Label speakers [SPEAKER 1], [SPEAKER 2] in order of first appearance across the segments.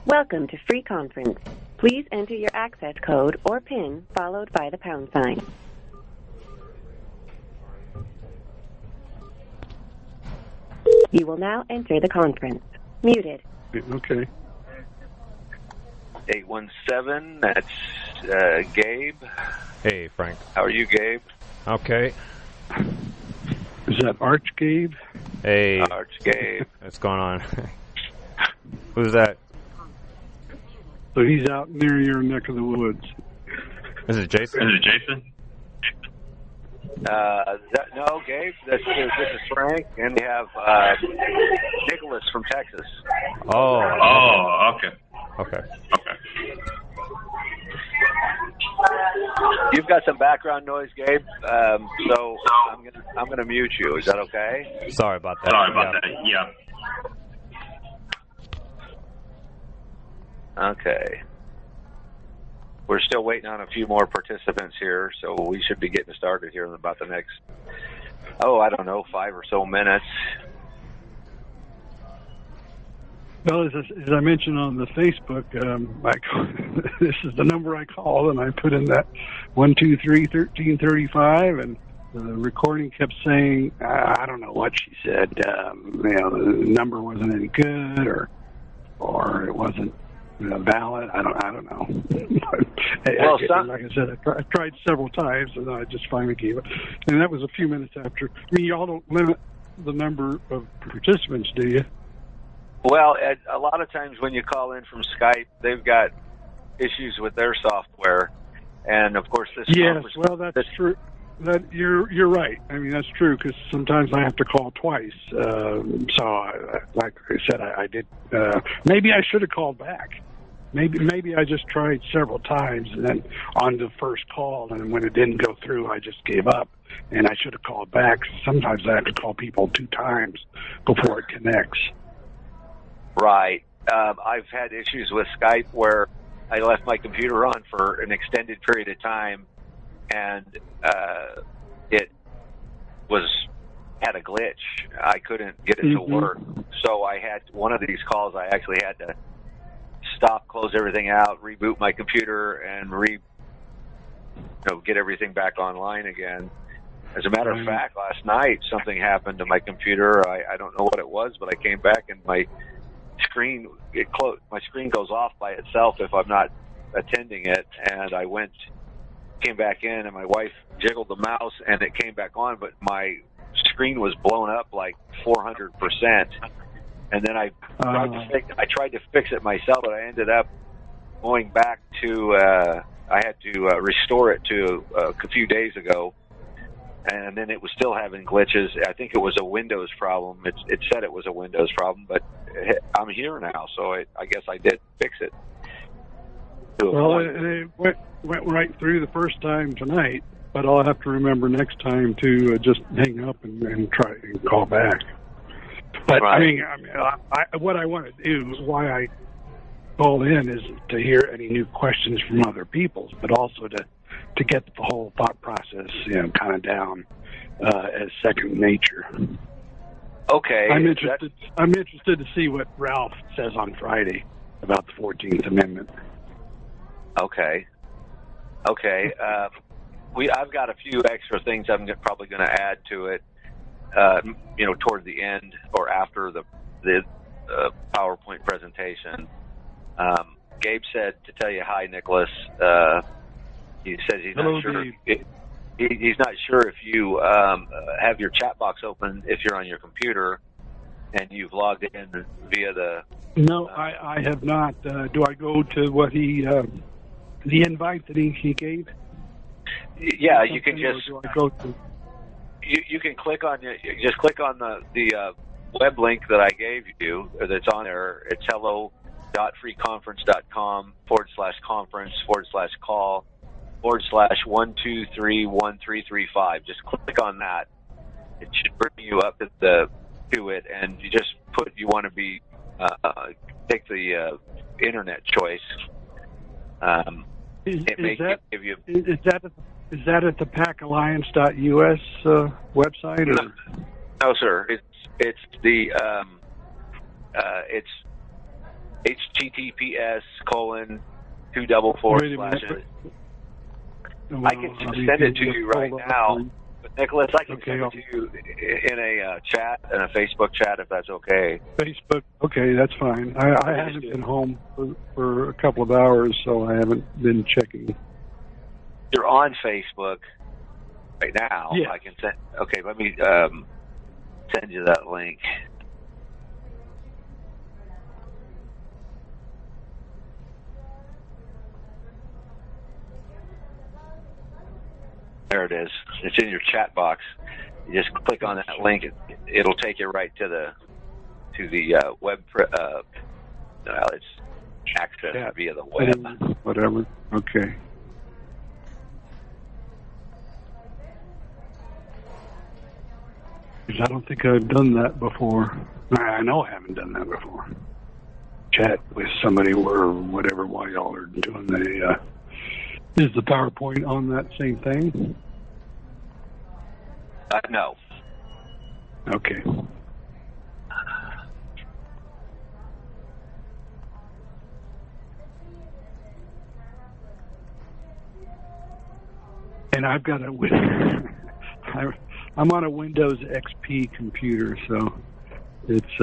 [SPEAKER 1] Welcome to Free Conference. Please enter your access code or PIN followed by the pound sign. You will now enter the conference. Muted.
[SPEAKER 2] Okay.
[SPEAKER 3] 817, that's Gabe.
[SPEAKER 4] Hey, Frank.
[SPEAKER 3] How are you, Gabe?
[SPEAKER 4] Okay.
[SPEAKER 2] Is that Arch Gabe?
[SPEAKER 4] Hey.
[SPEAKER 3] Arch Gabe.
[SPEAKER 4] What's going on? Who's that?
[SPEAKER 2] So he's out near your neck of the woods.
[SPEAKER 4] Is it Jason?
[SPEAKER 3] No, Gabe. This is Frank, and we have Nicholas from Texas.
[SPEAKER 4] Oh, okay.
[SPEAKER 3] You've got some background noise, Gabe. So I'm gonna mute you. Is that okay?
[SPEAKER 4] Sorry about that.
[SPEAKER 3] Yeah. Okay. We're still waiting on a few more participants here, so we should be getting started here in about the next, 5 or so minutes.
[SPEAKER 2] Well, as I mentioned on the Facebook, this is the number I called, and I put in that 123-1335, and the recording kept saying, I don't know what she said. The number wasn't any good, or it wasn't valid. I don't know. Like I said, I tried several times, and I just finally gave it. And that was a few minutes after. I mean, y'all don't limit the number of participants, do you?
[SPEAKER 3] Well, a lot of times when you call in from Skype, they've got issues with their software, and of course this.
[SPEAKER 2] Yes, well, that's true. That you're right. I mean, that's true because sometimes I have to call twice. Like I said, I did. Maybe I should have called back. Maybe I just tried several times, and then on the first call, and when it didn't go through, I just gave up, and I should have called back. Sometimes I have to call people 2 times before it connects. It I've had issues with Skype where I left my computer on for an extended period of time, and it had a glitch. I couldn't get it to work. So I had one of these calls. I actually had to stop, close everything out, reboot my computer, and get everything back online again. As a matter of fact, last night something happened to my computer. I don't know what it was, but I came back and my screen goes off by itself if I'm not attending it. And I came back in, and my wife jiggled the mouse, and it came back on, but my screen was blown up like 400%. And then I tried to fix it myself, but I ended up going back to. I had to restore it to a few days ago, and then it was still having glitches. I think it was a Windows problem. It said it was a Windows problem, but I'm here now, so I guess I did fix it. Well, it went right through the first time tonight, but I'll have to remember next time to just hang up and try and call back. But right. What I want to do, why I call in, is to hear any new questions from other people, but also to get the whole thought process, kind of down as second nature. Okay. I'm interested to see what Ralph says on Friday about the 14th Amendment. Okay. I've got a few extra things I'm probably going to add to it, toward the end or after the PowerPoint presentation. Gabe said to tell you hi, Nicholas. He says he's not sure. He's not sure if you have your chat box open if you're on your computer and you've logged in via the. No, I have not. Do I go to what the invite that he gave? Yeah, you can just. Do I go to? You can click on the web link that I gave you that's on there. It's hello.freeconference.com/conference/call/1231335. Just click on that. It should bring you up to it, and you just put you want to be take the internet choice. Is that at the PACalliance.us website? Or? No, sir. It's the https:// I can send it to you right now. But Nicholas, I can send it to you in a chat, in a Facebook chat, if that's okay.
[SPEAKER 5] Facebook, okay, that's fine. I haven't been home for a couple of hours, so I haven't been checking.
[SPEAKER 2] You're on Facebook right now.
[SPEAKER 5] Yeah.
[SPEAKER 2] I can send. Okay, let me send you that link. There it is. It's in your chat box. You just click on that link. It'll take you right to the web. It's access via the web.
[SPEAKER 5] Whatever. Okay. Because I don't think I've done that before. I know I haven't done that before. Chat with somebody or whatever while y'all are doing the. Is the PowerPoint on that same thing?
[SPEAKER 2] No.
[SPEAKER 5] Okay. And I've got I'm on a Windows XP computer, so it's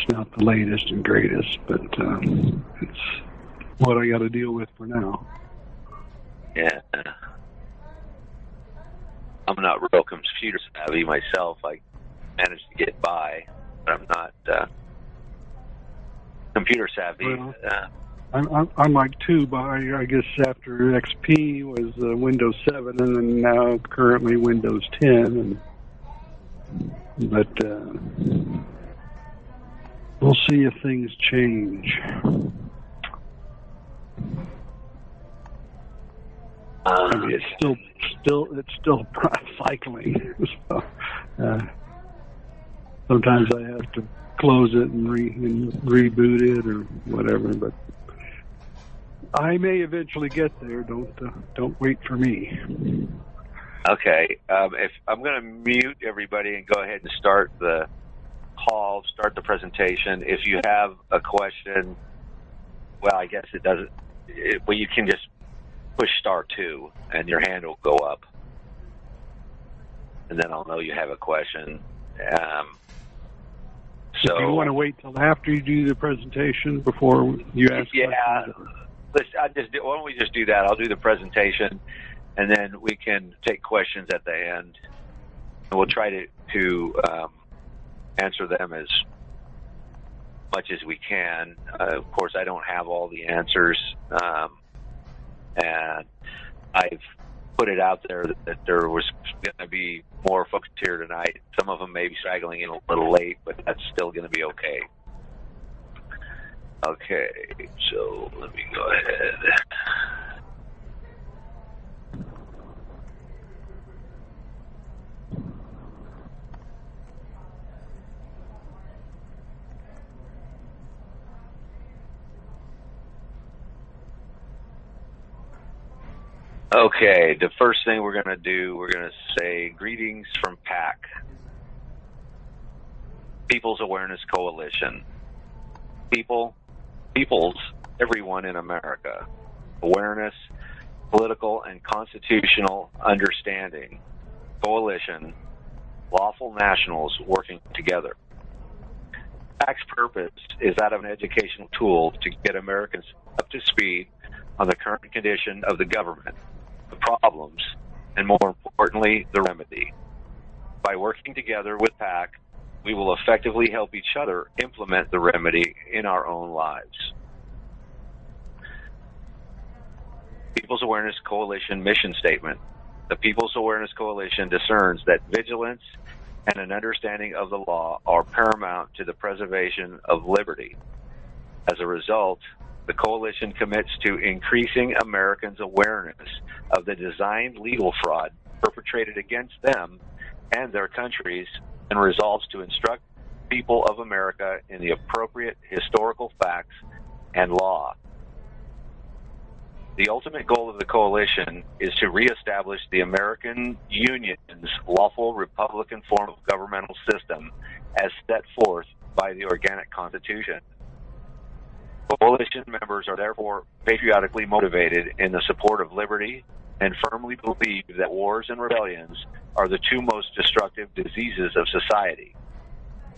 [SPEAKER 5] not the latest and greatest, but it's what I got to deal with for now.
[SPEAKER 2] Yeah. I'm not real computer savvy myself. I managed to get by, but I'm not computer savvy.
[SPEAKER 5] Well, I'm like two by, I guess, after XP was Windows 7, and then now currently Windows 10. But we'll see if things change. I mean, it's still cycling. So, sometimes I have to close it and reboot it or whatever. But I may eventually get there. Don't wait for me.
[SPEAKER 2] Okay. If I'm going to mute everybody and go ahead and start the call, start the presentation. If you have a question, well, I guess it doesn't. Well, you can just push *2 and your hand will go up, and then I'll know you have a question.
[SPEAKER 5] So do you want to wait till after you do the presentation before you ask questions?
[SPEAKER 2] Why don't we just do that? I'll do the presentation, and then we can take questions at the end, and we'll try to answer them as much as we can. Of course, I don't have all the answers. And I've put it out there that there was going to be more folks here tonight. Some of them may be straggling in a little late, but that's still going to be okay. Okay, so let me go ahead. Okay, the first thing we're going to do, we're going to say greetings from PAC, People's Awareness Coalition. People's, everyone in America. Awareness, political and constitutional understanding. Coalition, lawful nationals working together. PAC's purpose is that of an educational tool to get Americans up to speed on the current condition of the government, the problems, and more importantly, the remedy. By working together with PAC, we will effectively help each other implement the remedy in our own lives. People's Awareness Coalition mission statement. The People's Awareness Coalition discerns that vigilance and an understanding of the law are paramount to the preservation of liberty. As a result, the coalition commits to increasing Americans' awareness of the designed legal fraud perpetrated against them and their countries, and resolves to instruct people of America in the appropriate historical facts and law. The ultimate goal of the coalition is to reestablish the American Union's lawful Republican form of governmental system as set forth by the Organic Constitution Coalition members are therefore patriotically motivated in the support of liberty and firmly believe that wars and rebellions are the two most destructive diseases of society.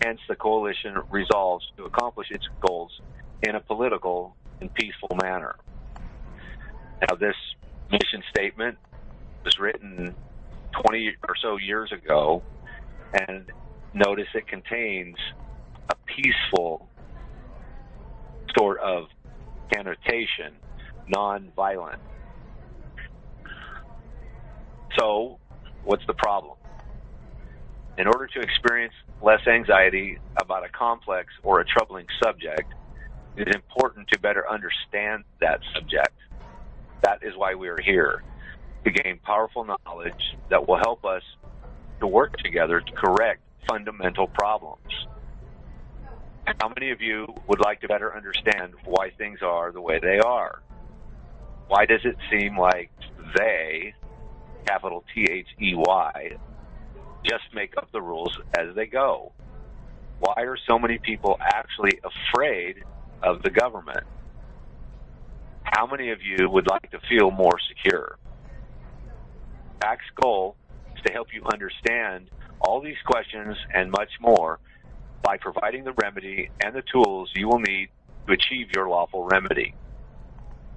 [SPEAKER 2] Hence, the coalition resolves to accomplish its goals in a political and peaceful manner. Now, this mission statement was written 20 or so years ago, and notice it contains a peaceful sort of connotation, non-violent. So, what's the problem? In order to experience less anxiety about a complex or a troubling subject, it is important to better understand that subject. That is why we are here, to gain powerful knowledge that will help us to work together to correct fundamental problems. How many of you would like to better understand why things are the way they are? Why does it seem like they, capital T-H-E-Y, just make up the rules as they go? Why are so many people actually afraid of the government? How many of you would like to feel more secure? PAC's goal is to help you understand all these questions and much more by providing the remedy and the tools you will need to achieve your lawful remedy.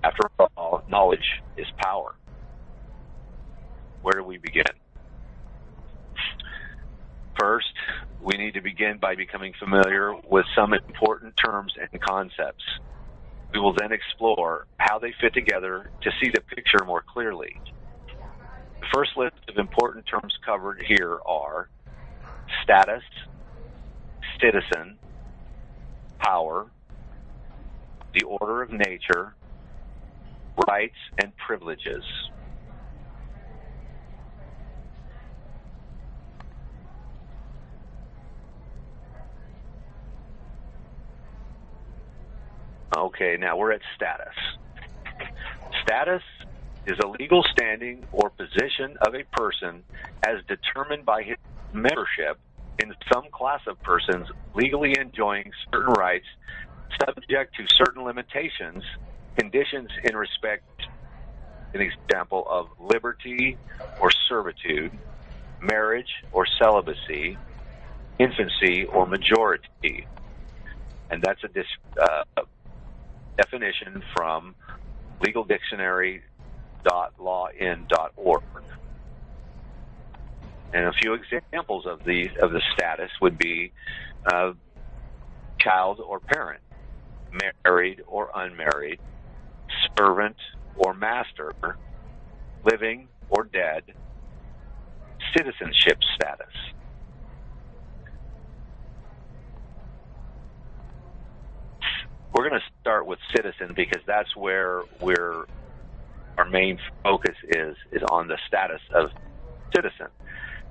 [SPEAKER 2] After all, knowledge is power. Where do we begin? First, we need to begin by becoming familiar with some important terms and concepts. We will then explore how they fit together to see the picture more clearly. The first list of important terms covered here are status, citizen, power, the order of nature, rights, and privileges. Okay, now we're at status. Status is a legal standing or position of a person as determined by his membership in some class of persons legally enjoying certain rights subject to certain limitations, conditions in respect, an example of liberty or servitude, marriage or celibacy, infancy or majority. And that's a definition from legaldictionary.lawin.org. And a few examples of the status would be child or parent, married or unmarried, servant or master, living or dead, citizenship status. We're going to start with citizen because that's where our main focus is on the status of citizen.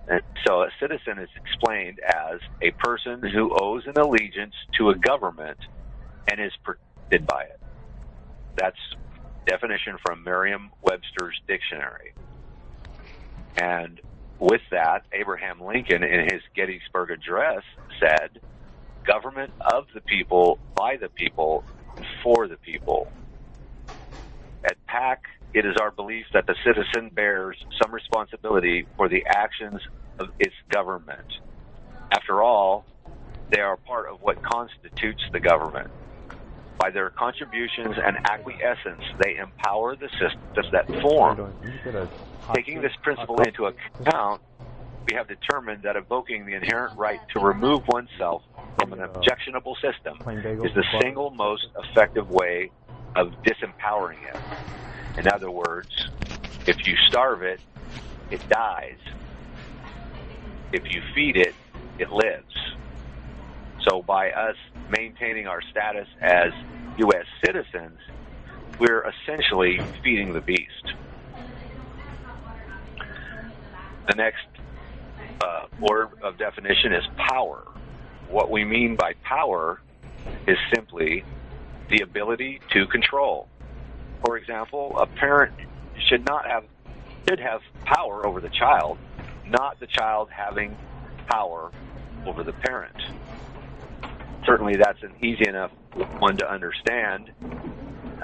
[SPEAKER 2] And so a citizen is explained as a person who owes an allegiance to a government and is protected by it. That's definition from Merriam-Webster's dictionary. And with that, Abraham Lincoln, in his Gettysburg Address, said, "Government of the people, by the people, and for the people." At PAC, it is our belief that the citizen bears some responsibility for the actions of its government. After all, they are part of what constitutes the government. By their contributions and acquiescence, they empower the systems that form. Taking this principle into account, we have determined that evoking the inherent right to remove oneself from an objectionable system is the single most effective way of disempowering it. In other words, if you starve it, it dies. If you feed it, it lives. So by us maintaining our status as U.S. citizens, we're essentially feeding the beast. The next word of definition is power. What we mean by power is simply the ability to control. For example, a parent should have power over the child, not the child having power over the parent. certainly that's an easy enough one to understand.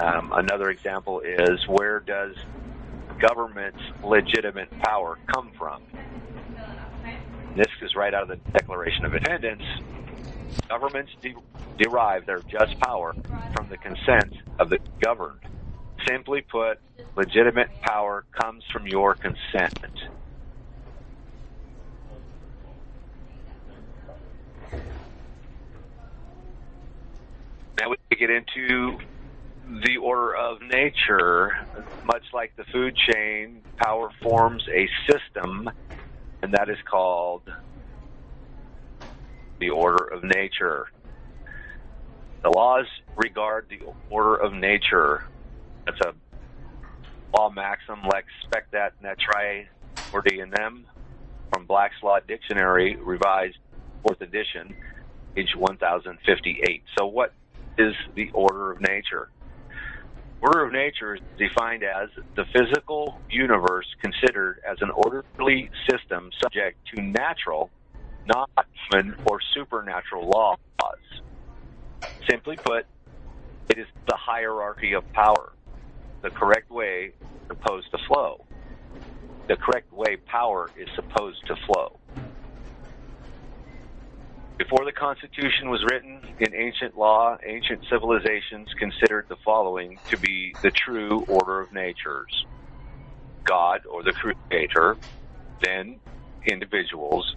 [SPEAKER 2] Another example is, where does government's legitimate power come from? This is right out of the Declaration of Independence. Governments derive their just power from the consent of the governed. Simply put, legitimate power comes from your consent. Now we get into the order of nature. Much like the food chain, power forms a system, and that is called the order of nature. The laws regard the order of nature. That's a law maxim, lex spectat naturae ordinem, from Black's Law Dictionary, revised 4th edition, page 1058. So what is the order of nature? Order of nature is defined as the physical universe considered as an orderly system subject to natural, not human or supernatural laws. Simply put, it is the hierarchy of power, the correct way supposed to flow. The correct way power is supposed to flow. Before the Constitution was written, in ancient law, ancient civilizations considered the following to be the true order of natures: God, or the Creator, then individuals,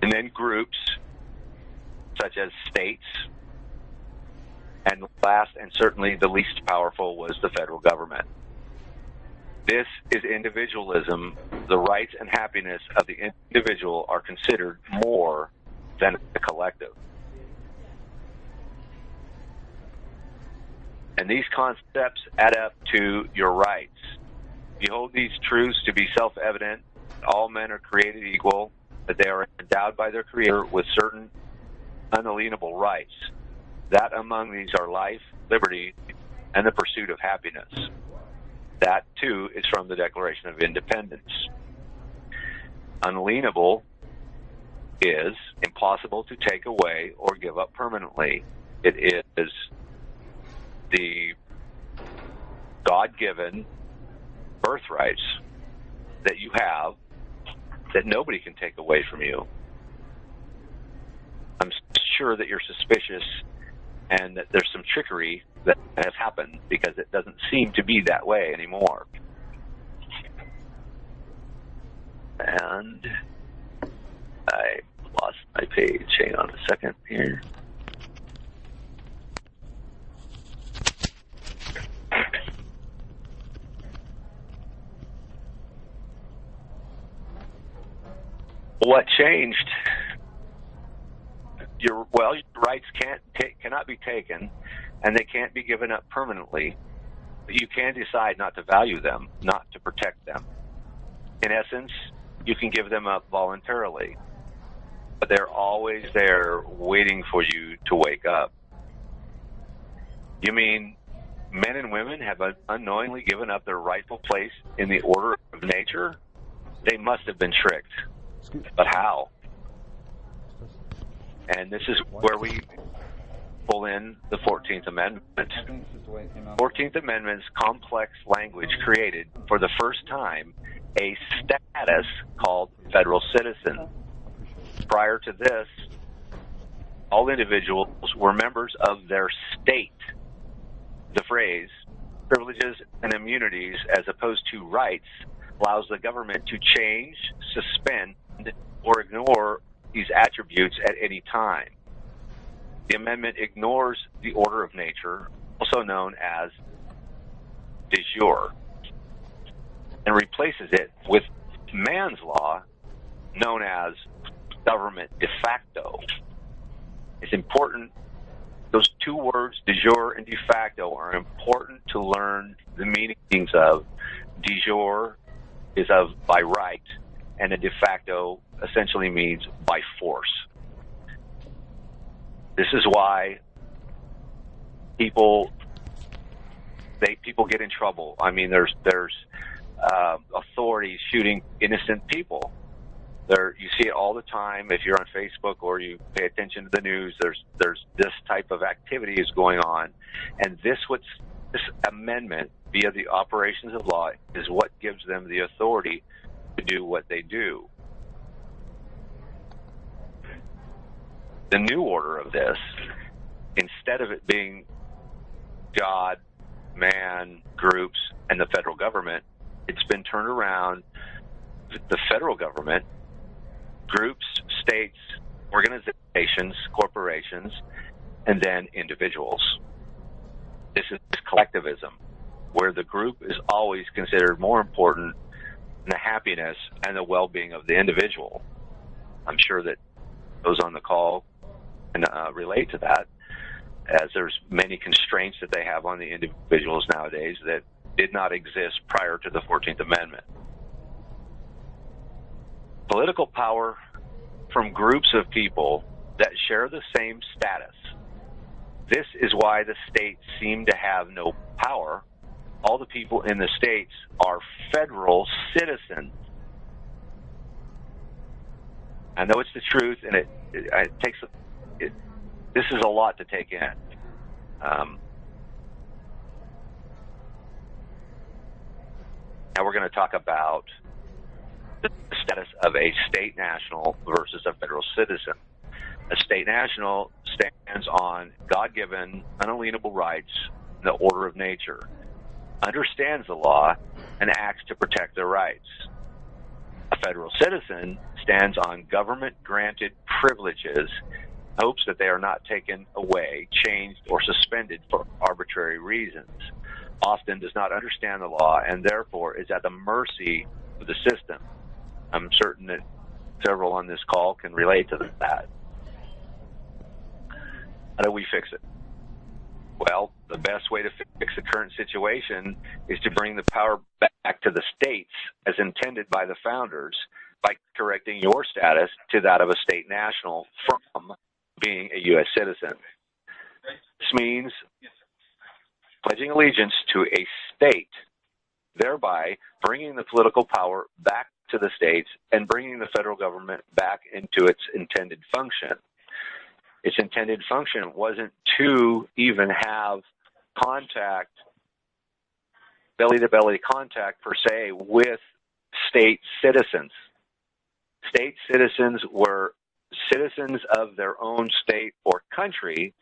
[SPEAKER 2] and then groups, such as states, and last and certainly the least powerful was the federal government. This is individualism. The rights and happiness of the individual are considered more than the collective. And these concepts add up to your rights. You hold these truths to be self-evident. All men are created equal, that they are endowed by their Creator with certain unalienable rights. That among these are life, liberty, and the pursuit of happiness. That, too, is from the Declaration of Independence. Unalienable is impossible to take away or give up permanently. It is the God-given birthrights that you have that nobody can take away from you. I'm sure that you're suspicious and that there's some trickery that has happened, because it doesn't seem to be that way anymore. And I lost my page. Hang on a second here. What changed? Your rights cannot be taken, and they can't be given up permanently. But you can decide not to value them, not to protect them. In essence, you can give them up voluntarily, but they're always there waiting for you to wake up. You mean men and women have unknowingly given up their rightful place in the order of nature? They must have been tricked. But how? And this is where we pull in the 14th Amendment. 14th Amendment's complex language created, for the first time, a status called federal citizen. Prior to this, all individuals were members of their state. The phrase, privileges and immunities as opposed to rights, allows the government to change, suspend, or ignore these attributes at any time. The amendment ignores the order of nature, also known as de jure, and replaces it with man's law, known as government de facto. It's important. Those two words, de jure and de facto, are important to learn the meanings of. De jure is of by right, and a de facto essentially means by force. This is why people get in trouble. I mean, there's authorities shooting innocent people. You see it all the time. If you're on Facebook or you pay attention to the news, there's this type of activity is going on, and this amendment via the operations of law is what gives them the authority to do what they do. The new order of this, instead of it being God, man, groups, and the federal government, it's been turned around. The federal government, groups, states, organizations, corporations, and then individuals. This is collectivism, where the group is always considered more important than the happiness and the well-being of the individual. I'm sure that those on the call can relate to that, as there's many constraints that they have on the individuals nowadays that did not exist prior to the 14th Amendment. Political power from groups of people that share the same status. This is why the states seem to have no power. All the people in the states are federal citizens. I know it's the truth, and it takes this is a lot to take in. Now we're going to talk about the status of a state national versus a federal citizen. A state national stands on God-given, unalienable rights in the order of nature, understands the law, and acts to protect their rights. A federal citizen stands on government-granted privileges, hopes that they are not taken away, changed, or suspended for arbitrary reasons, often does not understand the law, and therefore is at the mercy of the system. I'm certain that several on this call can relate to that. How do we fix it? Well, the best way to fix the current situation is to bring the power back to the states as intended by the founders by correcting your status to that of a state national from being a U.S. citizen. This means pledging allegiance to a state, thereby bringing the political power back to the states and bringing the federal government back into its intended function. Its intended function wasn't to even have contact, belly-to-belly contact per se, with state citizens. State citizens were citizens of their own state or country,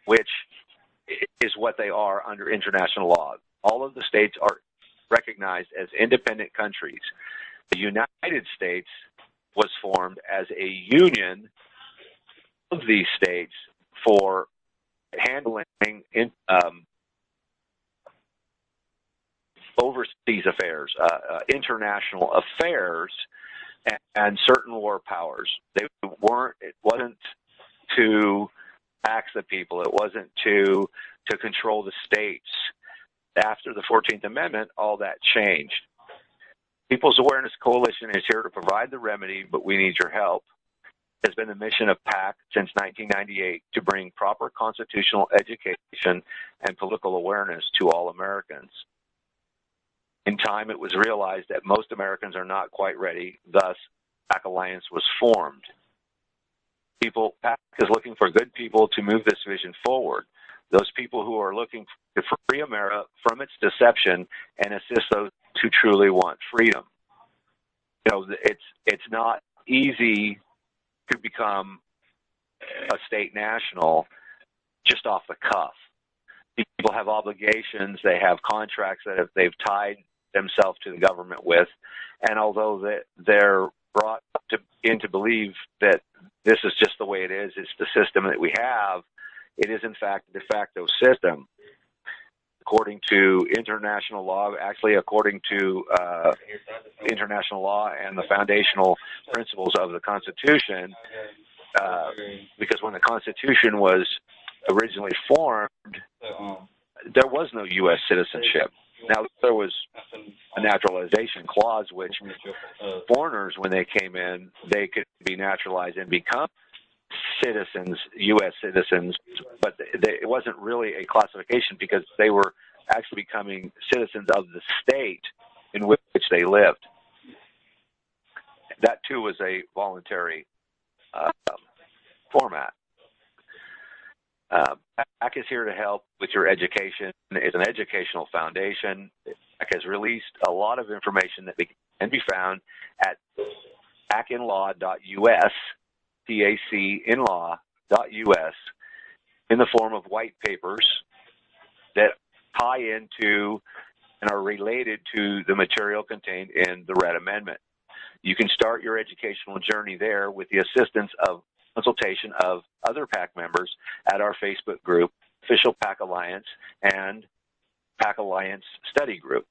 [SPEAKER 2] which is what they are under international law. All of the states are recognized as independent countries. The United States was formed as a union of these states for handling overseas affairs, international affairs, and certain war powers. It wasn't to tax the people. It wasn't to control the states. After the 14th Amendment, all that changed. People's Awareness Coalition is here to provide the remedy, but we need your help. It has been the mission of PAC since 1998 to bring proper constitutional education and political awareness to all Americans. In time, it was realized that most Americans are not quite ready. Thus, PAC Alliance was formed. PAC is looking for good people to move this vision forward. Those people who are looking to free America from its deception and assist those who truly want freedom. You know, it's not easy to become a state national just off the cuff. People have obligations. They have contracts that they've tied themselves to the government with, and although they're brought into believe that this is just the way it is, it's the system that we have, it is in fact a de facto system. According to international law, actually according to international law and the foundational principles of the Constitution, because when the Constitution was originally formed, there was no U.S. citizenship. Now, there was a naturalization clause, which foreigners, when they came in, they could be naturalized and become citizens, U.S. citizens, but it wasn't really a classification because they were actually becoming citizens of the state in which they lived. that too was a voluntary format. PAC is here to help with your education. It's an educational foundation. PAC has released a lot of information that can be found at pacinlaw.us, pacinlaw.us, in the form of white papers that tie into and are related to the material contained in the Red Amendment. You can start your educational journey there with the assistance of consultation of other PAC members at our Facebook group, Official PAC Alliance, and PAC Alliance Study Group.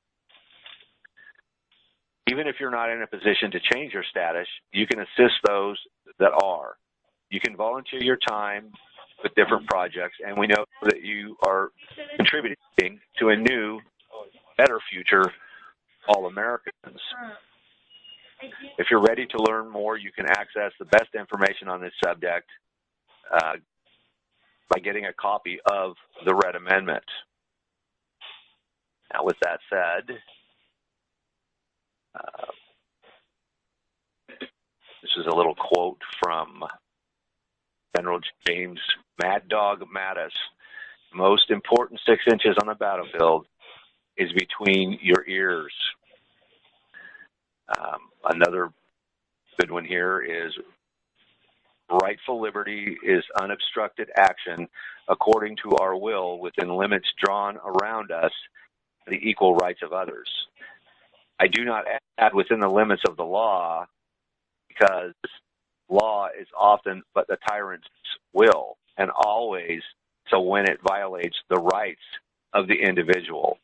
[SPEAKER 2] Even if you're not in a position to change your status, you can assist those that are. You can volunteer your time with different projects, and we know that you are contributing to a new, better future, all Americans. If you're ready to learn more, you can access the best information on this subject by getting a copy of the Red Amendment. Now, with that said, this is a little quote from General James Mad Dog Mattis. The most important 6 inches on the battlefield is between your ears. Another good one here is rightful liberty is unobstructed action according to our will within limits drawn around us, the equal rights of others. I do not add within the limits of the law because law is often but the tyrant's will, and always so when it violates the rights of the individual.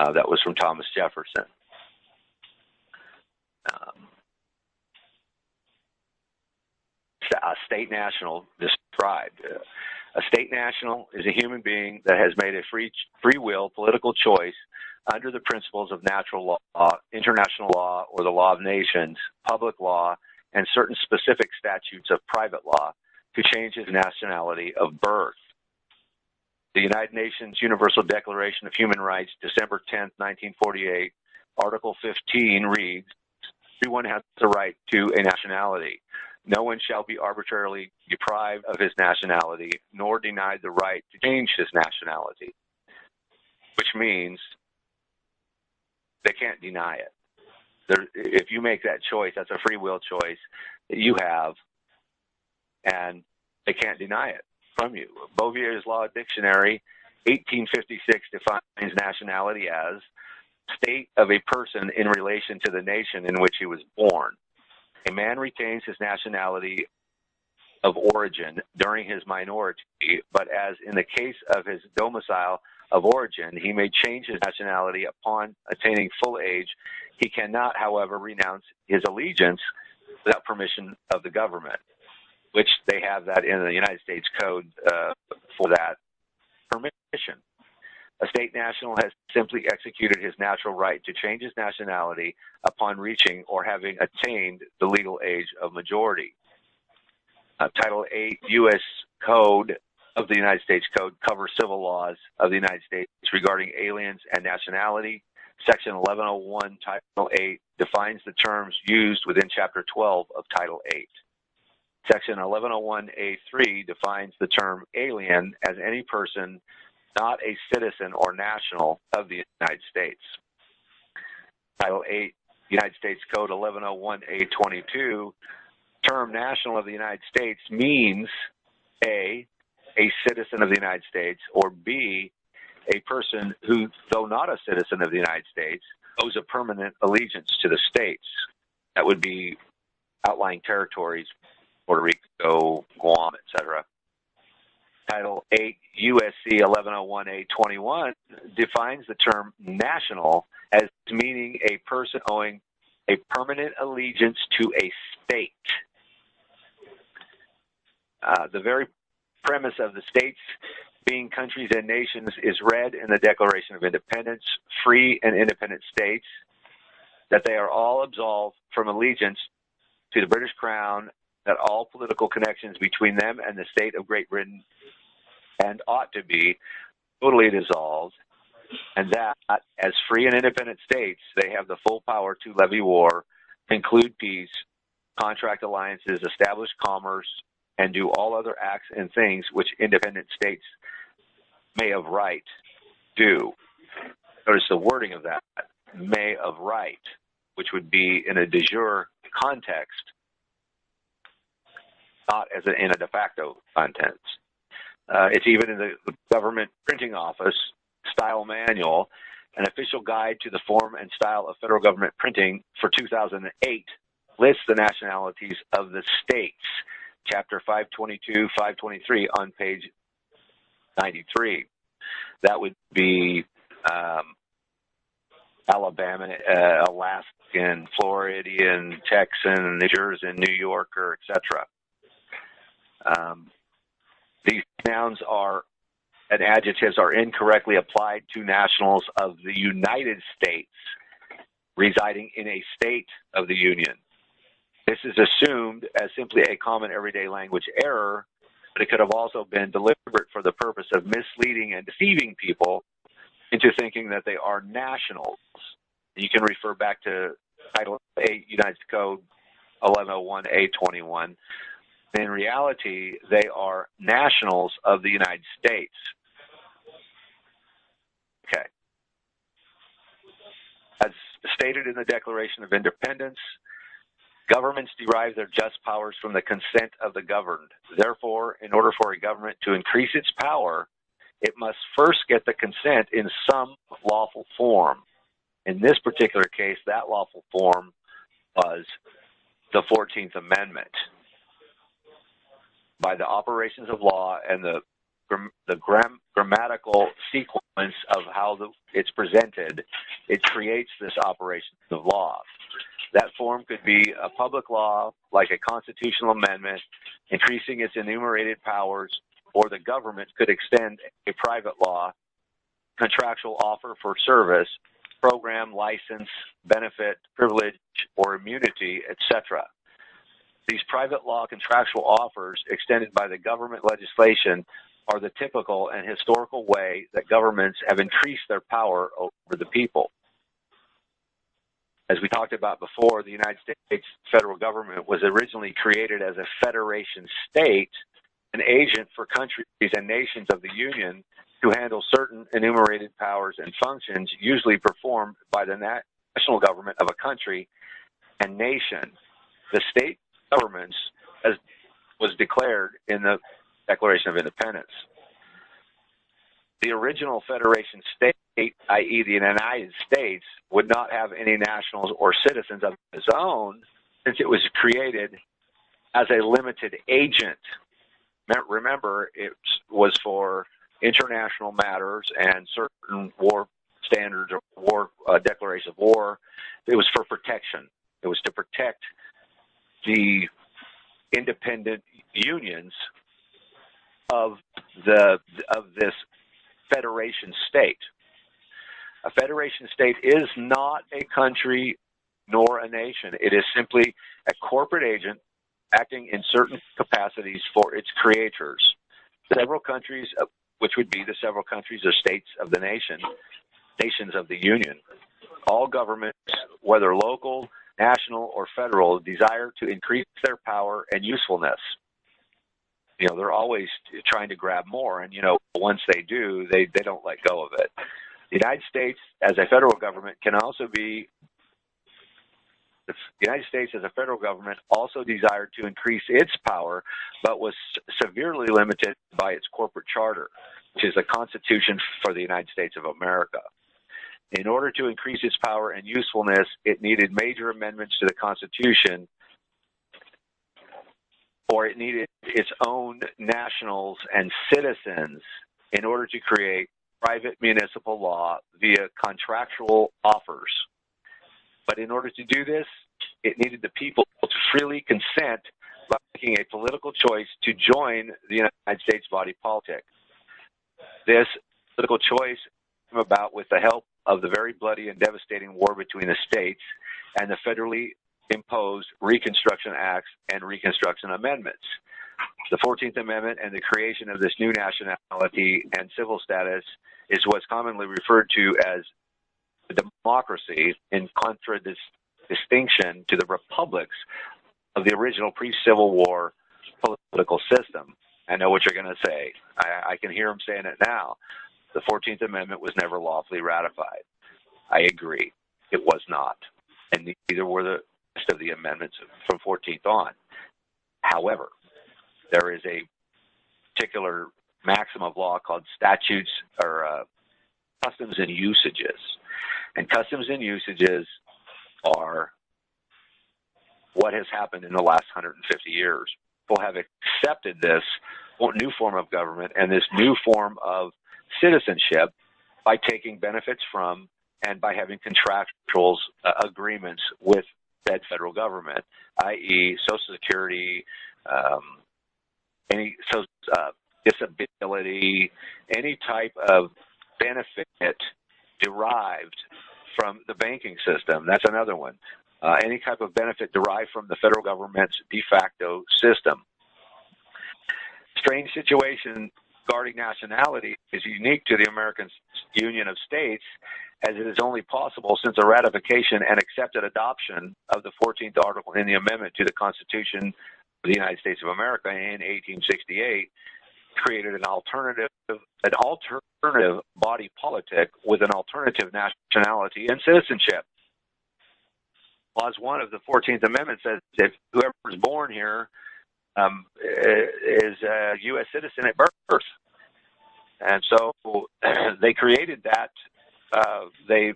[SPEAKER 2] That was from Thomas Jefferson. A state national described. A state national is a human being that has made a free will political choice under the principles of natural law, international law, or the law of nations, public law, and certain specific statutes of private law to change his nationality of birth. The United Nations Universal Declaration of Human Rights, December 10, 1948, Article 15 reads, everyone has the right to a nationality. No one shall be arbitrarily deprived of his nationality, nor denied the right to change his nationality, which means they can't deny it. If you make that choice, that's a free will choice that you have, and they can't deny it from you. Bovier's Law Dictionary, 1856, defines nationality as state of a person in relation to the nation in which he was born. A man retains his nationality of origin during his minority, but as in the case of his domicile of origin, he may change his nationality upon attaining full age. He cannot, however, renounce his allegiance without permission of the government, which they have that in the United States Code for that permission. A state national has simply executed his natural right to change his nationality upon reaching or having attained the legal age of majority. Title 8 U.S. Code of the United States Code covers civil laws of the United States regarding aliens and nationality. Section 1101, Title 8 defines the terms used within Chapter 12 of Title 8. Section 1101A3 defines the term alien as any person not a citizen or national of the United States. Title 8, United States Code 1101A22, term national of the United States means A, citizen of the United States, or B, a person who, though not a citizen of the United States, owes a permanent allegiance to the states. That would be outlying territories, Puerto Rico, Guam, etc. Title 8 U.S.C. 1101A21 defines the term national as meaning a person owing a permanent allegiance to a state. The very premise of the states being countries and nations is read in the Declaration of Independence, free and independent states, that they are all absolved from allegiance to the British Crown, that all political connections between them and the state of Great Britain and ought to be totally dissolved, and that as free and independent states, they have the full power to levy war, include peace, contract alliances, establish commerce, and do all other acts and things which independent states may of right do. Notice the wording of that, may of right, which would be in a de jure context, not as in a de facto context. It's even in the government printing office style manual, an official guide to the form and style of federal government printing for 2008 lists the nationalities of the states, chapter 522, 523 on page 93. That would be Alabama, Alaskan, Floridian, Texan, New Jersey, New Yorker, etc. These nouns and adjectives are incorrectly applied to nationals of the United States residing in a state of the Union. This is assumed as simply a common everyday language error, but it could have also been deliberate for the purpose of misleading and deceiving people into thinking that they are nationals. You can refer back to Title 8 United Code 1101A21. In reality, they are nationals of the United States. Okay. As stated in the Declaration of Independence, governments derive their just powers from the consent of the governed. Therefore, in order for a government to increase its power, it must first get the consent in some lawful form. In this particular case, that lawful form was the 14th Amendment. By the operations of law and the grammatical sequence of how it's presented, it creates this operation of law. That form could be a public law, like a constitutional amendment, increasing its enumerated powers, or the government could extend a private law, contractual offer for service, program, license, benefit, privilege, or immunity, etc. These private law contractual offers extended by the government legislation are the typical and historical way that governments have increased their power over the people. As we talked about before, the United States federal government was originally created as a federation state, an agent for countries and nations of the Union to handle certain enumerated powers and functions usually performed by the national government of a country and nation. The state governments, as was declared in the Declaration of Independence. The original federation state, i.e. the United States, would not have any nationals or citizens of its own since it was created as a limited agent. Remember, it was for international matters and certain war standards or war declaration of war. It was for protection. It was to protect the independent unions of this federation state. A federation state is not a country nor a nation. It is simply a corporate agent acting in certain capacities for its creators. Several countries, which would be the several countries or states of the nations of the Union. All governments, whether local, national, or federal, desire to increase their power and usefulness. You know, they're always trying to grab more, and, you know, once they do, they don't let go of it. The United States, as a federal government, can also be, the United States as a federal government also desired to increase its power, but was severely limited by its corporate charter, which is the Constitution for the United States of America. In order to increase its power and usefulness, it needed major amendments to the Constitution, or it needed its own nationals and citizens in order to create private municipal law via contractual offers. But in order to do this, it needed the people to freely consent by making a political choice to join the United States body politic. This political choice came about with the help of the very bloody and devastating war between the states and the federally imposed Reconstruction Acts and Reconstruction Amendments. The 14th Amendment and the creation of this new nationality and civil status is what's commonly referred to as democracy, in distinction to the republics of the original pre-Civil War political system. I know what you're going to say. I can hear them saying it now. The 14th Amendment was never lawfully ratified. I agree. It was not. And neither were the rest of the amendments from 14th on. However, there is a particular maxim of law called statutes or customs and usages. And customs and usages are what has happened in the last 150 years. People have accepted this new form of government and this new form of citizenship by taking benefits from and by having contractual agreements with that federal government, i.e. Social Security, any disability, any type of benefit derived from the banking system. That's another one. Any type of benefit derived from the federal government's de facto system. Strange situation regarding nationality is unique to the American Union of States, as it is only possible since a ratification and accepted adoption of the 14th article in the amendment to the Constitution of the United States of America in 1868 created an alternative body politic with an alternative nationality and citizenship. Clause 1 of the 14th Amendment says if whoever is born here is a U.S. citizen at birth. And so they created that. They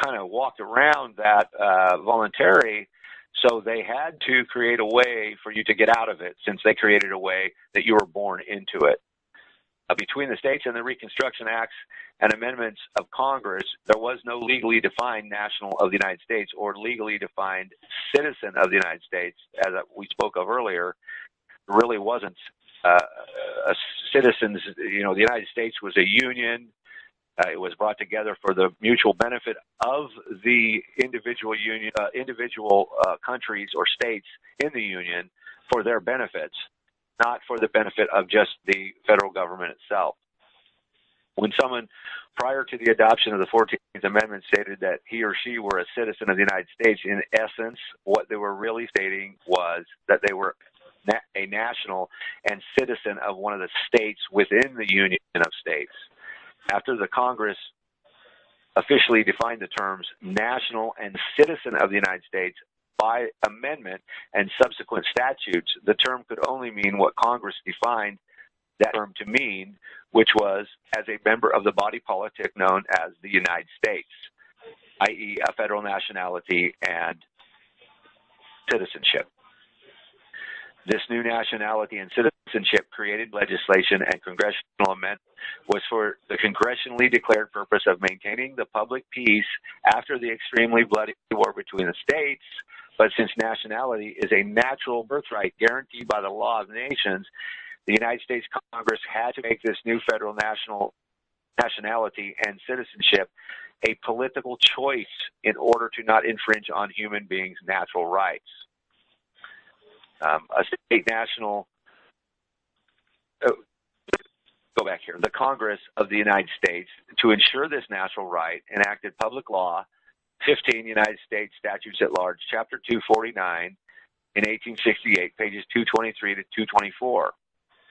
[SPEAKER 2] kind of walked around that voluntary, so they had to create a way for you to get out of it, since they created a way that you were born into it. Between the states and the Reconstruction Acts and amendments of Congress, there was no legally defined national of the United States or legally defined citizen of the United States, as we spoke of earlier. There really wasn't a citizens. You know, the United States was a union. It was brought together for the mutual benefit of the individual countries or states in the union for their benefits, not for the benefit of just the federal government itself. When someone prior to the adoption of the 14th Amendment stated that he or she were a citizen of the United States, in essence, what they were really stating was that they were a national and citizen of one of the states within the Union of States. After the Congress officially defined the terms national and citizen of the United States by amendment and subsequent statutes, the term could only mean what Congress defined that term to mean, which was as a member of the body politic known as the United States, i.e. a federal nationality and citizenship. This new nationality and citizenship created legislation and congressional amendment was for the congressionally declared purpose of maintaining the public peace after the extremely bloody war between the states. But since nationality is a natural birthright guaranteed by the law of nations, the United States Congress had to make this new federal nationality and citizenship a political choice in order to not infringe on human beings' natural rights. A state national, go back here, the Congress of the United States, to ensure this natural right, enacted Public Law 15 United States Statutes at Large, Chapter 249 in 1868, pages 223 to 224.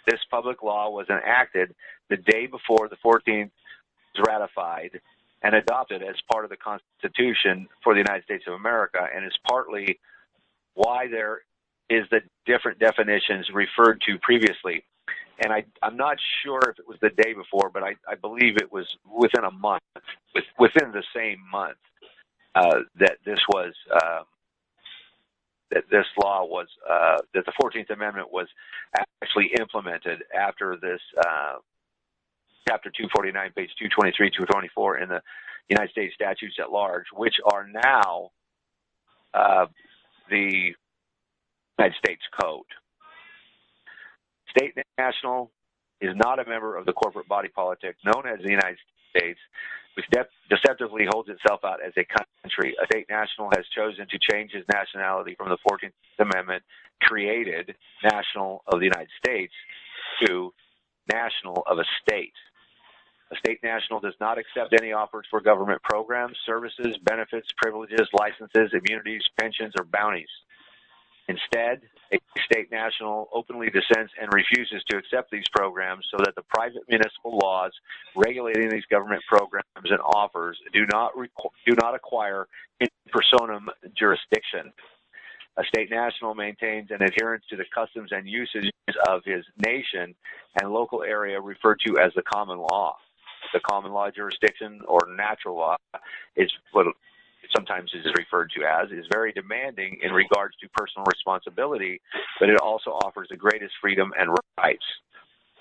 [SPEAKER 2] This public law was enacted the day before the 14th was ratified and adopted as part of the Constitution for the United States of America, and is partly why there is the different definitions referred to previously. And I'm not sure if it was the day before, but I believe it was within a month, within the same month, that this was that this law was that the 14th Amendment was actually implemented after this Chapter 249, page 223, 224 in the United States Statutes at Large, which are now the United States Code. State national is not a member of the corporate body politic known as the United States, which deceptively holds itself out as a country. A state national has chosen to change his nationality from the 14th Amendment created national of the United States to national of a state. A state national does not accept any offers for government programs, services, benefits, privileges, licenses, immunities, pensions, or bounties. Instead, a state national openly dissents and refuses to accept these programs so that the private municipal laws regulating these government programs and offers do not acquire in personam jurisdiction. A state national maintains an adherence to the customs and usages of his nation and local area referred to as the common law. The common law jurisdiction, or natural law, is what sometimes is referred to as, is very demanding in regards to personal responsibility, but it also offers the greatest freedom and rights.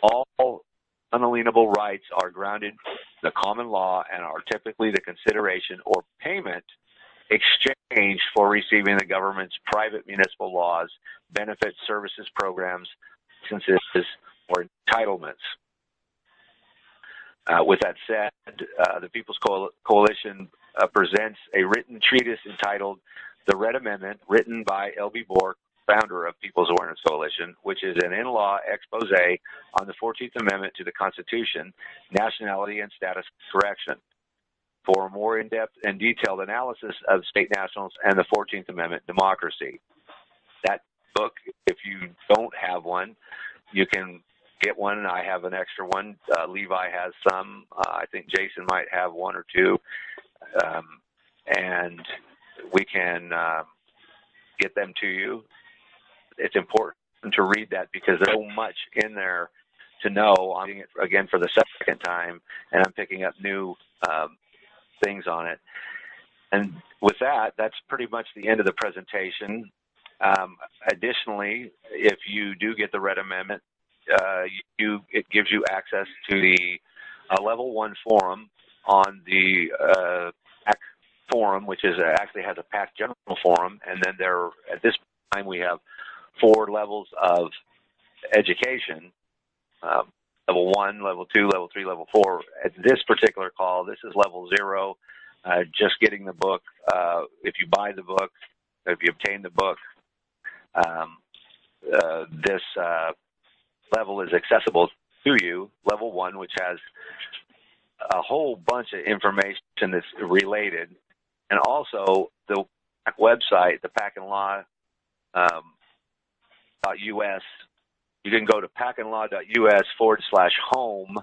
[SPEAKER 2] All unalienable rights are grounded in the common law and are typically the consideration or payment exchanged for receiving the government's private municipal laws, benefits, services, programs, licenses, or entitlements. With that said, the People's Coalition presents a written treatise entitled The Red Amendment, written by L.B. Bork, founder of People's Awareness Coalition, which is an in-law expose on the 14th Amendment to the Constitution, nationality, and status correction. For a more in-depth and detailed analysis of state nationals and the 14th Amendment democracy. That book, if you don't have one, you can get one. I have an extra one. Levi has some. I think Jason might have one or two. And we can get them to you. It's important to read that because there's so much in there to know. I'm reading it again for the second time, and I'm picking up new things on it. And with that, that's pretty much the end of the presentation. Additionally, if you do get the Red Amendment, it gives you access to the Level 1 forum on the PAC forum, which is actually has a PAC general forum, and then at this time we have 4 levels of education. Level 1, Level 2, Level 3, Level 4. At this particular call, this is Level 0, just getting the book. If you buy the book, if you obtain the book, this level is accessible to you. Level 1, which has a whole bunch of information that's related, and also the PAC website, the pacandlaw.us. You can go to pacandlaw.us/home,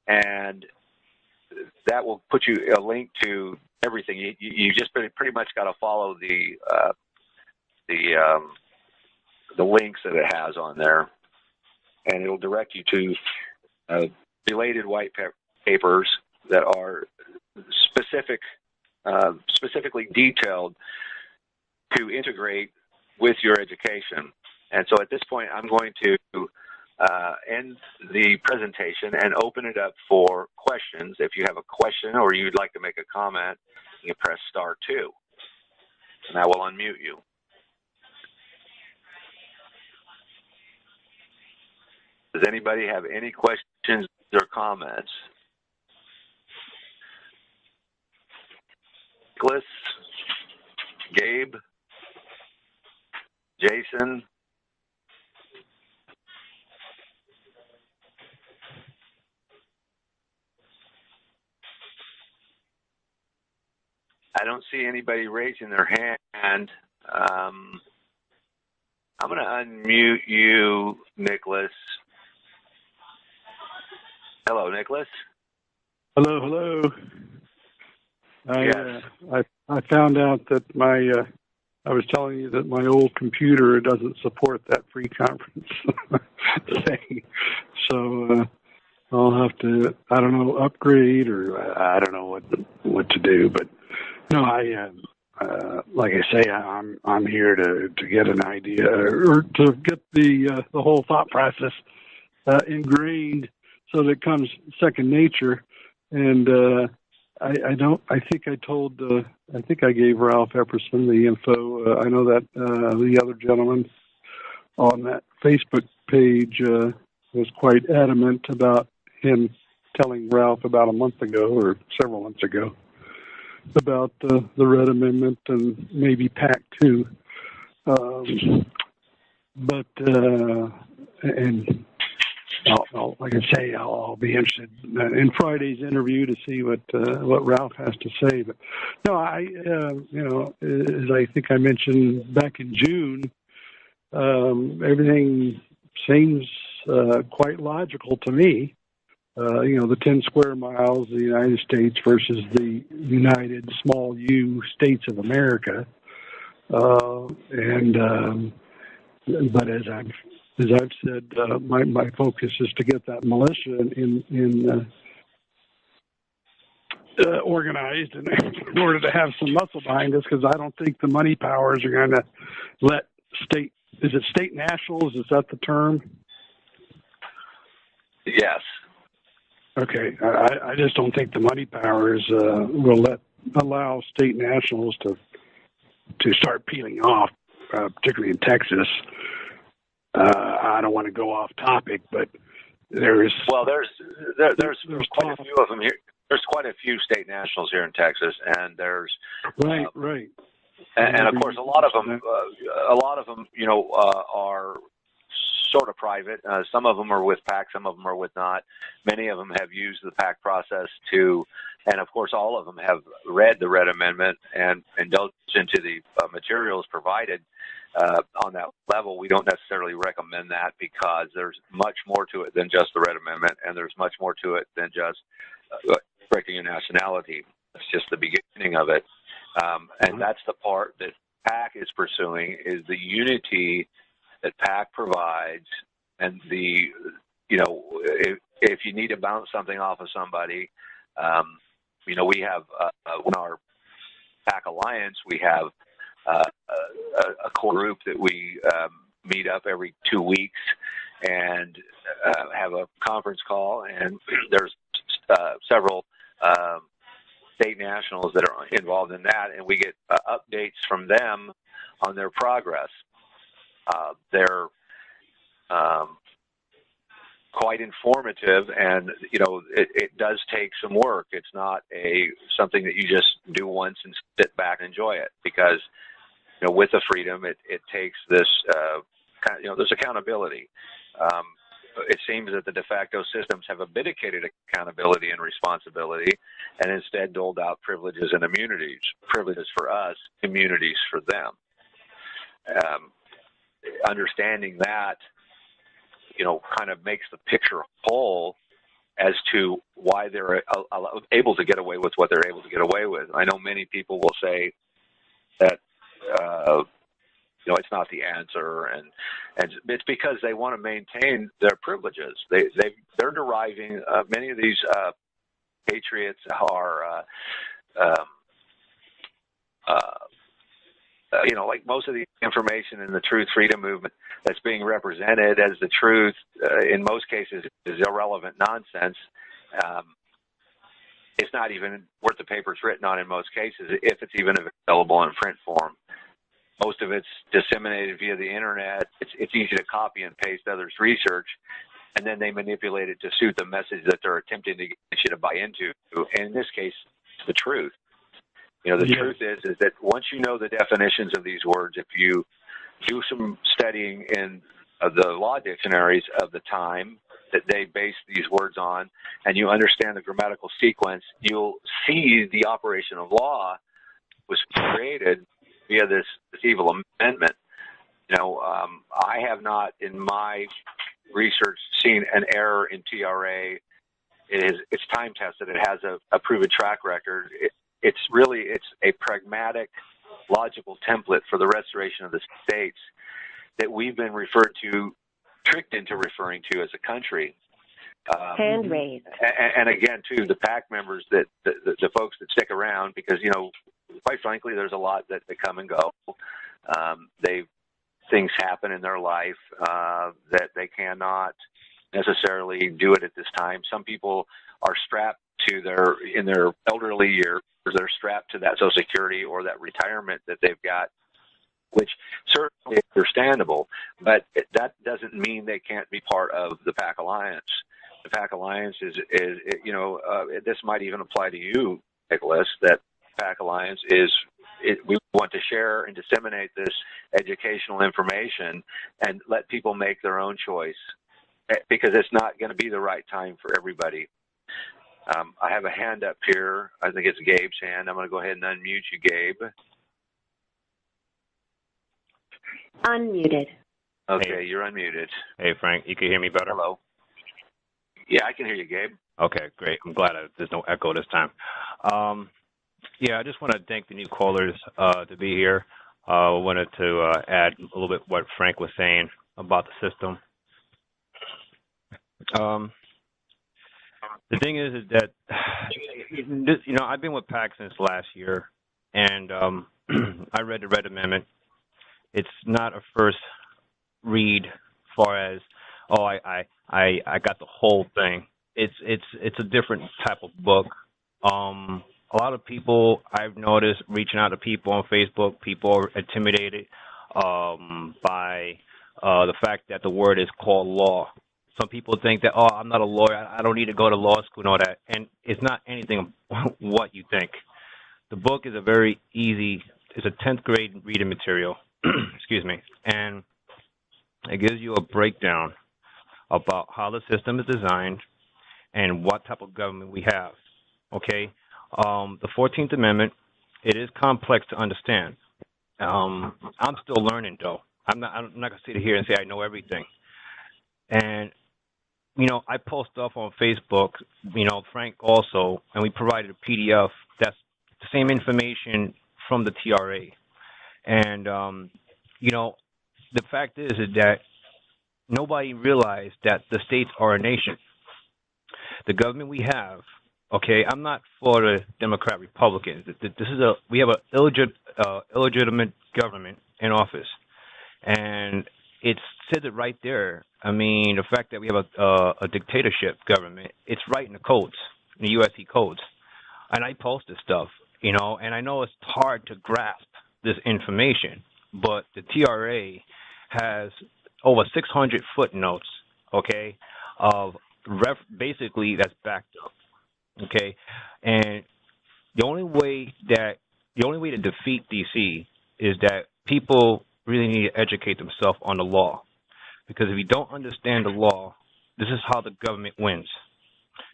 [SPEAKER 2] and that will put you a link to everything. You just pretty much got to follow the links that it has on there, and it'll direct you to related white papers that are specifically detailed to integrate with your education. And so at this point, I'm going to end the presentation and open it up for questions. If you have a question or you'd like to make a comment, you can press *2, and I will unmute you. Does anybody have any questions or comments? Nicholas, Gabe, Jason. I don't see anybody raising their hand. I'm going to unmute you, Nicholas. Hello, Nicholas.
[SPEAKER 5] Hello.
[SPEAKER 2] Yes.
[SPEAKER 5] I found out that I was telling you that my old computer doesn't support that free conference thing. So I'll have to, upgrade, or I don't know what to do. But no, like I say, I'm here to get an idea, or to get the whole thought process ingrained, so that it comes second nature. And I think I gave Ralph Epperson the info. I know that the other gentleman on that Facebook page was quite adamant about him telling Ralph about a month ago, or several months ago, about the Red Amendment and maybe PAC too. like I say, I'll be interested in Friday's interview to see what Ralph has to say. But no, as I think I mentioned back in June, everything seems quite logical to me. The 10 square miles of the United States versus the United Small U States of America, but as I've said, my focus is to get that militia in organized in order to have some muscle behind us, because I don't think the money powers are going to let state nationals? Is that the term?
[SPEAKER 2] Yes.
[SPEAKER 5] Okay. I just don't think the money powers will allow state nationals to start peeling off, particularly in Texas. I don't want to go off topic, but there's quite a few of them here. There's quite a few state nationals here in Texas, and there's right.
[SPEAKER 2] And of course, a lot of them, are sort of private. Some of them are with PAC, some of them are with not. Many of them have used the PAC process and of course, all of them have read the Red Amendment and indulged into the materials provided. On that level, we don't necessarily recommend that, because there's much more to it than just the Red Amendment, and there's much more to it than just breaking your nationality. It's just the beginning of it. And that's the part that PAC is pursuing, is the unity that PAC provides. And if you need to bounce something off of somebody, we have in our PAC Alliance, we have a core group that we meet up every 2 weeks and have a conference call, and there's several state nationals that are involved in that, and we get updates from them on their progress. They're quite informative, and it does take some work. It's not something that you just do once and sit back and enjoy it, because with the freedom, it takes this there's accountability. It seems that the de facto systems have abdicated accountability and responsibility, and instead doled out privileges and immunities. Privileges for us, immunities for them. Understanding that, kind of makes the picture whole as to why they're able to get away with what they're able to get away with. I know many people will say that it's not the answer, and it's because they want to maintain their privileges. They're deriving many of these patriots are like most of the information in the truth freedom movement that's being represented as the truth, in most cases, is irrelevant nonsense. It's not even worth the paper it's written on in most cases, if it's even available in print form. Most of it's disseminated via the internet. It's easy to copy and paste others' research, and then they manipulate it to suit the message that they're attempting to get you to buy into. And in this case, it's the truth. The truth is that once you know the definitions of these words, if you do some studying in the law dictionaries of the time that they base these words on, and you understand the grammatical sequence, you'll see the operation of law was created via this evil amendment. I have not, in my research, seen an error in TRA. It's time tested. It has a proven track record. It's a pragmatic, logical template for the restoration of the states that we've been tricked into referring to as a country.
[SPEAKER 1] Hand raised.
[SPEAKER 2] And again, too, the PAC members, the folks that stick around, because, quite frankly, there's a lot that come and go. Things happen in their life that they cannot necessarily do it at this time. Some people are strapped in their elderly years, they're strapped to that Social Security or that retirement that they've got, which certainly is understandable, but that doesn't mean they can't be part of the PAC Alliance. The PAC Alliance is this might even apply to you, Nicholas, that PAC Alliance we want to share and disseminate this educational information and let people make their own choice. because it's not going to be the right time for everybody. I have a hand up here. I think it's Gabe's hand. I'm going to go ahead and unmute you, Gabe.
[SPEAKER 1] Unmuted.
[SPEAKER 2] Okay,
[SPEAKER 4] Hey.
[SPEAKER 2] you're unmuted.
[SPEAKER 4] Hey, Frank, you can hear me better?
[SPEAKER 2] Hello. Yeah, I can hear you, Gabe.
[SPEAKER 4] Okay, great. I'm glad there's no echo this time. Yeah, I just want to thank the new callers to be here. I wanted to add a little bit what Frank was saying about the system. The thing is that, I've been with PAC since last year, and I read the Red Amendment. It's not a first read far as, I got the whole thing. It's a different type of book. A lot of people I've noticed reaching out to people on Facebook, people are intimidated by the fact that the word is called law. Some people think that, I'm not a lawyer, I don't need to go to law school and all that. And it's not anything what you think. The book is a very easy, it's a 10th grade reading material, excuse me, and it gives you a breakdown about how the system is designed and what type of government we have, okay? The 14th Amendment, it is complex to understand. I'm still learning, though. I'm not going to sit here and say I know everything. And, I post stuff on Facebook, Frank also, and we provided a PDF that's the same information from the TRA. And, the fact is that nobody realized that the states are a nation. The government we have, okay, I'm not for the Democrat Republicans. We have an illegitimate government in office, and it says it right there. I mean, the fact that we have a dictatorship government, it's right in the codes, in the USC codes. And I post this stuff, and I know it's hard to grasp this information, but the TRA has over 600 footnotes, okay, of basically that's backed up, okay, and the only way to defeat DC is that people really need to educate themselves on the law, because if you don't understand the law, this is how the government wins.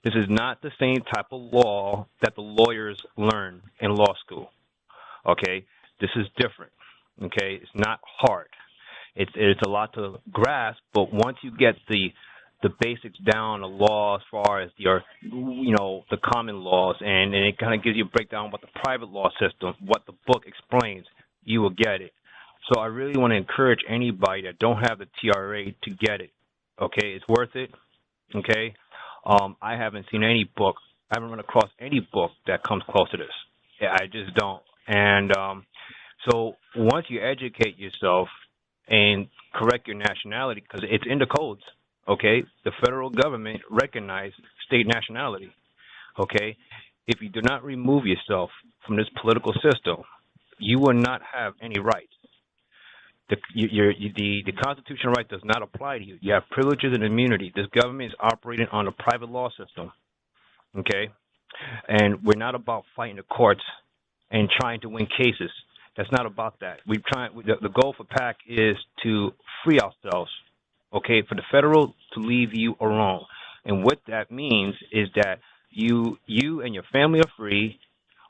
[SPEAKER 4] This is not the same type of law that the lawyers learn in law school, okay? This is different, okay? It's not hard. It's a lot to grasp, but once you get the basics down, the law as far as the common laws, and it kind of gives you a breakdown about the private law system, what the book explains, you will get it. So I really want to encourage anybody that don't have the TRA to get it, okay? It's worth it, okay? I haven't seen any book, I haven't run across any book that comes close to this. I just don't. And so once you educate yourself and correct your nationality, because it's in the codes, okay? The federal government recognizes state nationality, okay? If you do not remove yourself from this political system, you will not have any rights. The constitutional right does not apply to you. You have privileges and immunity. This government is operating on a private law system, okay? And we're not about fighting the courts and trying to win cases. That's not about that. The goal for PAC is to free ourselves, okay, for the federal to leave you alone. And what that means is that you and your family are free.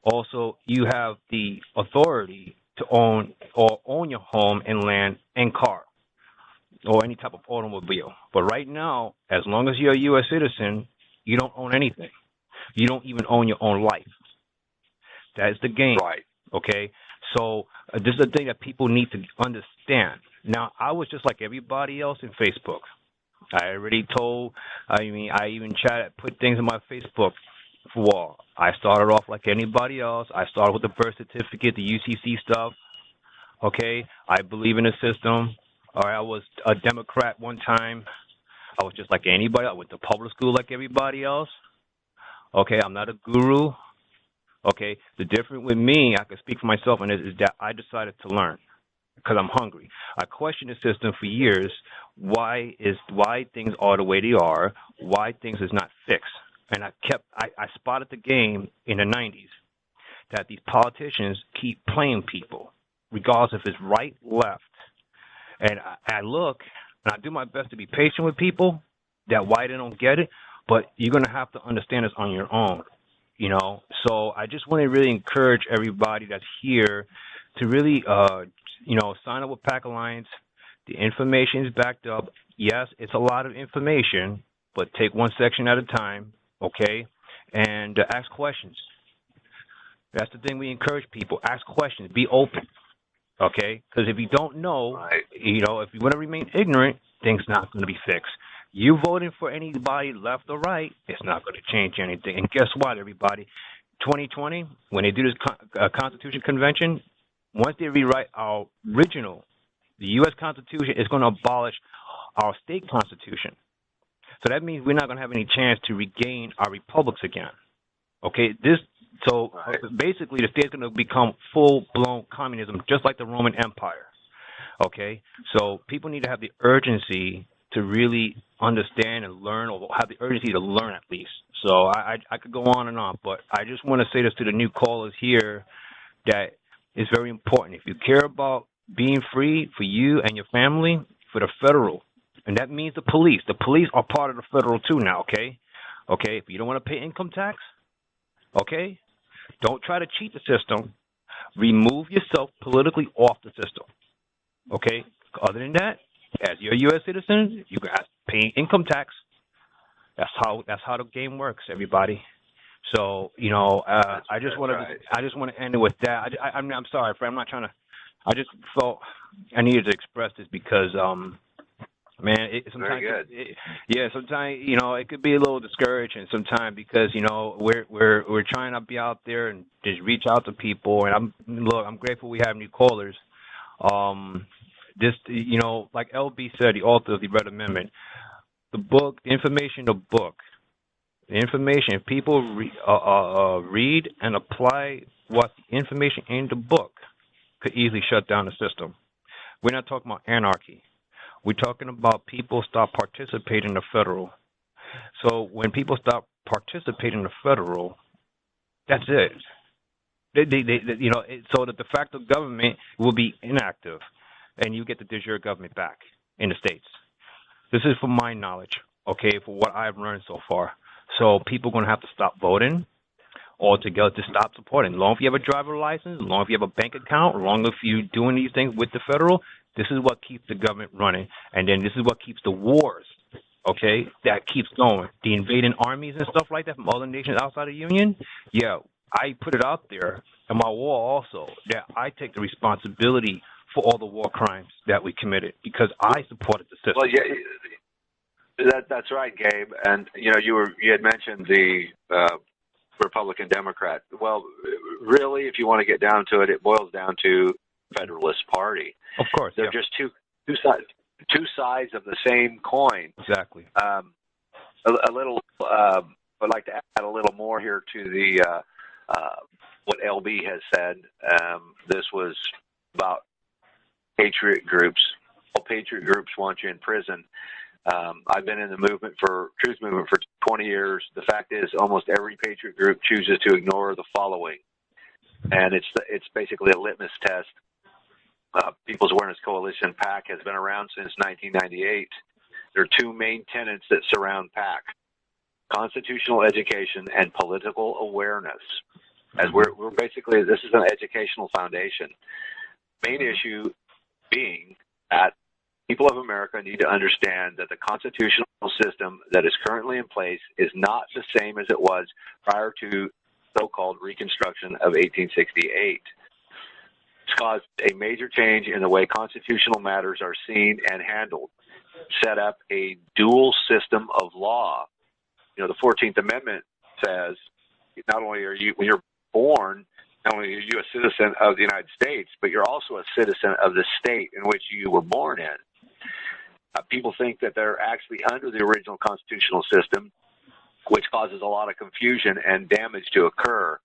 [SPEAKER 4] Also, you have the authority to own your home and land and car or any type of automobile. But right now, as long as you're a U.S. citizen, you don't own anything. You don't even own your own life. That is the game.
[SPEAKER 2] Right.
[SPEAKER 4] Okay? So this is the thing that people need to understand. Now, I was just like everybody else in Facebook. I even put things on my Facebook wall. I started off like anybody else. I started with the birth certificate, the UCC stuff. Okay? I believe in the system. Or I was a Democrat one time. I was just like anybody. I went to public school like everybody else. Okay? I'm not a guru. Okay, the difference with me, I can speak for myself, and is that I decided to learn because I'm hungry. I questioned the system for years. Why things are the way they are? Why things is not fixed? And I spotted the game in the 90s that these politicians keep playing people, regardless if it's right, left. And I look and I do my best to be patient with people, that why they don't get it, but you're going to have to understand this on your own, you know. So I just want to really encourage everybody that's here to really, you know, sign up with PAC Alliance. The information is backed up. Yes, it's a lot of information, but take one section at a time, okay? And ask questions. That's the thing we encourage people. Ask questions. Be open, okay? Because if you don't know, you know, if you want to remain ignorant, things not going to be fixed. You voting for anybody left or right, it's not going to change anything. And guess what, everybody? 2020, when they do this Constitution Convention, once they rewrite our original, the U.S. Constitution is going to abolish our state constitution. So that means we're not going to have any chance to regain our republics again. Okay, basically the state's going to become full-blown communism, just like the Roman Empire. Okay, so people need to have the urgency to really understand and learn, or have the urgency to learn at least. So I could go on and on, but I just want to say this to the new callers here, that it's very important. If you care about being free for you and your family, for the federal, and that means the police. The police are part of the federal too now, okay? Okay, if you don't want to pay income tax, okay, don't try to cheat the system. Remove yourself politically off the system, okay? Other than that, as you're a U.S. citizen, you got to pay income tax. That's how the game works, everybody. So, you know, I just want to end it with that. I'm sorry, Fred. I'm not trying to. I just felt I needed to express this because, man, sometimes, sometimes, you know, it could be a little discouraging sometimes because, you know, we're trying to be out there and just reach out to people. And I'm grateful we have new callers. Just, you know, like LB said, the author of the Red Amendment, the book, the information, the information, if people read and apply what the information in the book, could easily shut down the system. We're not talking about anarchy. We're talking about people stop participating in the federal. So when people stop participating in the federal, that's it. You know, so the de facto government will be inactive, and you get the de jure government back in the states. This is from my knowledge, okay, for what I've learned so far. So people are going to have to stop voting altogether, to stop supporting. As long as you have a driver license, as long as you have a bank account, as long as you're doing these things with the federal, this is what keeps the government running. And then this is what keeps the wars, okay, that keeps going. The invading armies and stuff like that from other nations outside of the Union, yeah, I put it out there in my wall also that I take the responsibility for all the war crimes that we committed because I supported the system.
[SPEAKER 2] Well, yeah, that's right, Gabe. And you know, you had mentioned the Republican Democrat. Well, really, if you want to get down to it, it boils down to Federalist Party.
[SPEAKER 4] Of course,
[SPEAKER 2] they're just two sides of the same coin.
[SPEAKER 4] Exactly.
[SPEAKER 2] A little. I'd like to add a little more here to the what LB has said. This was about patriot groups. All patriot groups want you in prison. I've been in the truth movement for 20 years. The fact is, almost every patriot group chooses to ignore the following, and it's basically a litmus test. People's Awareness Coalition, PAC, has been around since 1998. There are two main tenets that surround PAC: constitutional education and political awareness. As we're basically, this is an educational foundation. Main issue being that people of America need to understand that the constitutional system that is currently in place is not the same as it was prior to so-called Reconstruction of 1868. It's caused a major change in the way constitutional matters are seen and handled, set up a dual system of law. You know, the 14th Amendment says not only are you, when you're born, not only are you a citizen of the United States, but you're also a citizen of the state in which you were born in. People think that they're actually under the original constitutional system, which causes a lot of confusion and damage to occur.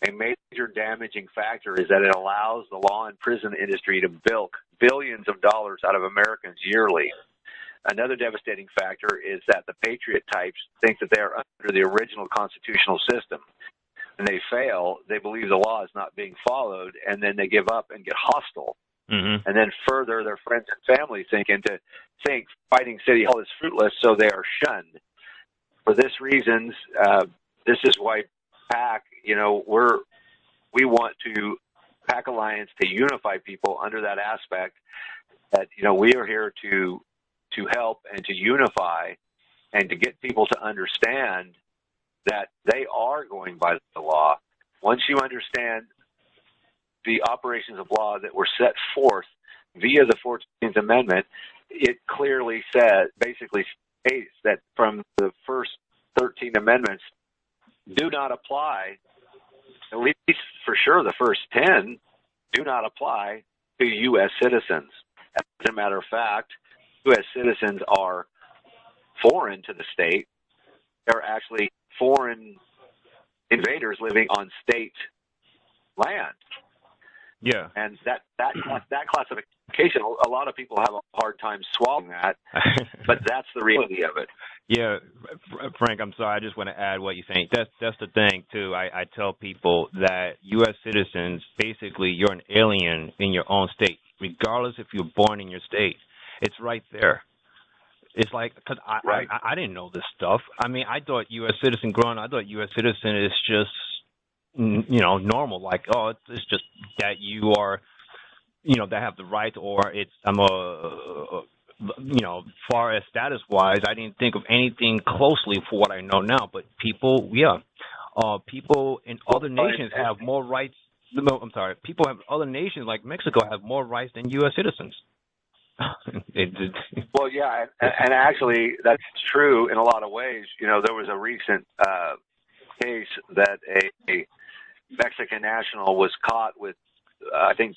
[SPEAKER 2] A major damaging factor is that it allows the law and prison industry to bilk billions of dollars out of Americans yearly. Another devastating factor is that the patriot types think that they are under the original constitutional system. When they fail, they believe the law is not being followed, and then they give up and get hostile. And then further, their friends and family think fighting City Hall is fruitless, so they are shunned. For this reasons, this is why PAC, we want PAC Alliance to unify people under that aspect that, we are here to help and to unify and to get people to understand that they are going by the law. Once you understand the operations of law that were set forth via the 14th Amendment, it clearly basically states that from the first 13 amendments do not apply, at least for sure the first 10 do not apply to U.S. citizens. As a matter of fact, U.S. citizens are foreign to the state. They're actually foreign invaders living on state land.
[SPEAKER 4] Yeah.
[SPEAKER 2] And that classification, a lot of people have a hard time swallowing that, but that's the reality of it.
[SPEAKER 4] Yeah, Frank, I'm sorry. I just want to add what you're saying. That's the thing, too. I tell people that U.S. citizens, basically, you're an alien in your own state, regardless if you're born in your state. It's right there. It's like, because I didn't know this stuff. I mean, I thought U.S. citizen U.S. citizen is just, normal. Like, oh, it's just that you are, that have the right, or far as status-wise, I didn't think of anything closely for what I know now. But people in other nations have more rights. No, I'm sorry. People have other nations like Mexico have more rights than U.S. citizens.
[SPEAKER 2] Well, yeah, and actually that's true in a lot of ways. There was a recent case that a Mexican national was caught with, I think,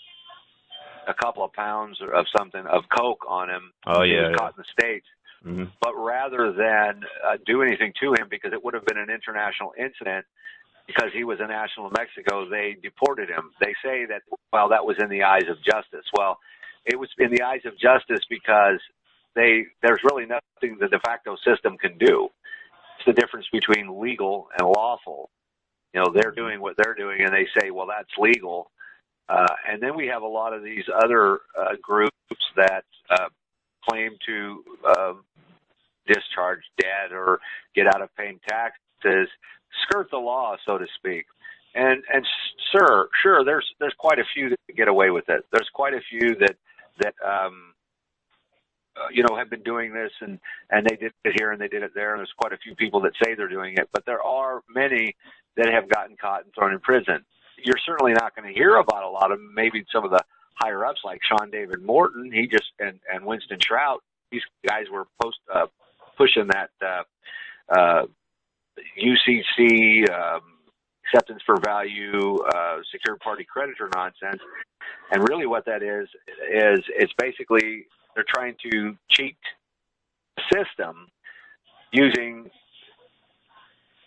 [SPEAKER 2] a couple of pounds of something of coke on him.
[SPEAKER 4] Oh,
[SPEAKER 2] he
[SPEAKER 4] yeah.
[SPEAKER 2] was caught in the States. Mm-hmm. But rather than do anything to him, because it would have been an international incident, because he was a national of Mexico, they deported him. They say that, that was in the eyes of justice. Well, it was in the eyes of justice because there's really nothing the de facto system can do. It's the difference between legal and lawful. They're doing what they're doing, and they say, well, that's legal. And then we have a lot of these other groups that claim to discharge debt or get out of paying taxes, skirt the law, so to speak. And sure, there's quite a few that get away with it. There's quite a few that have been doing this, and they did it here and they did it there, and there's quite a few people that say they're doing it, but there are many that have gotten caught and thrown in prison. You're certainly not going to hear about a lot of them. Maybe some of the higher ups like Sean David Morton, and Winston Trout. These guys were pushing that UCC acceptance for value, secured party creditor nonsense. And really, what that is it's basically they're trying to cheat the system using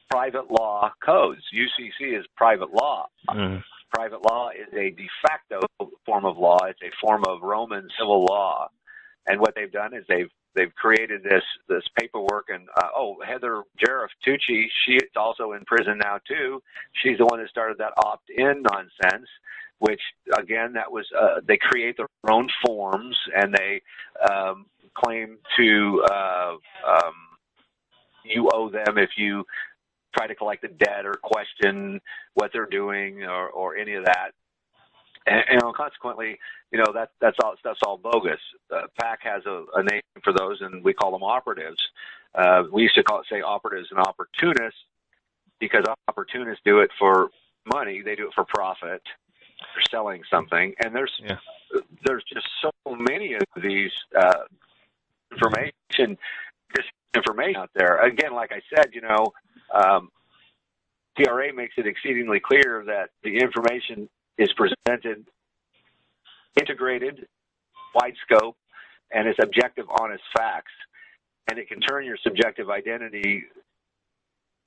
[SPEAKER 2] private law codes. UCC is private law. Mm. Private law is a de facto form of law. It's a form of Roman civil law. And what they've done is they've created this paperwork. And Heather Jarrett-Tucci, she's also in prison now too. She's the one that started that opt-in nonsense, which again, that was they create their own forms and they claim to you owe them if you try to collect a debt or question what they're doing or any of that. And consequently, that's all bogus. PAC has a name for those, and we call them operatives. We used to say operatives and opportunists because opportunists do it for money. They do it for profit. They're selling something, and there's just so many of these disinformation out there. Again, like I said, TRA makes it exceedingly clear that the information is presented integrated, wide scope, and it's objective, honest facts. And it can turn your subjective identity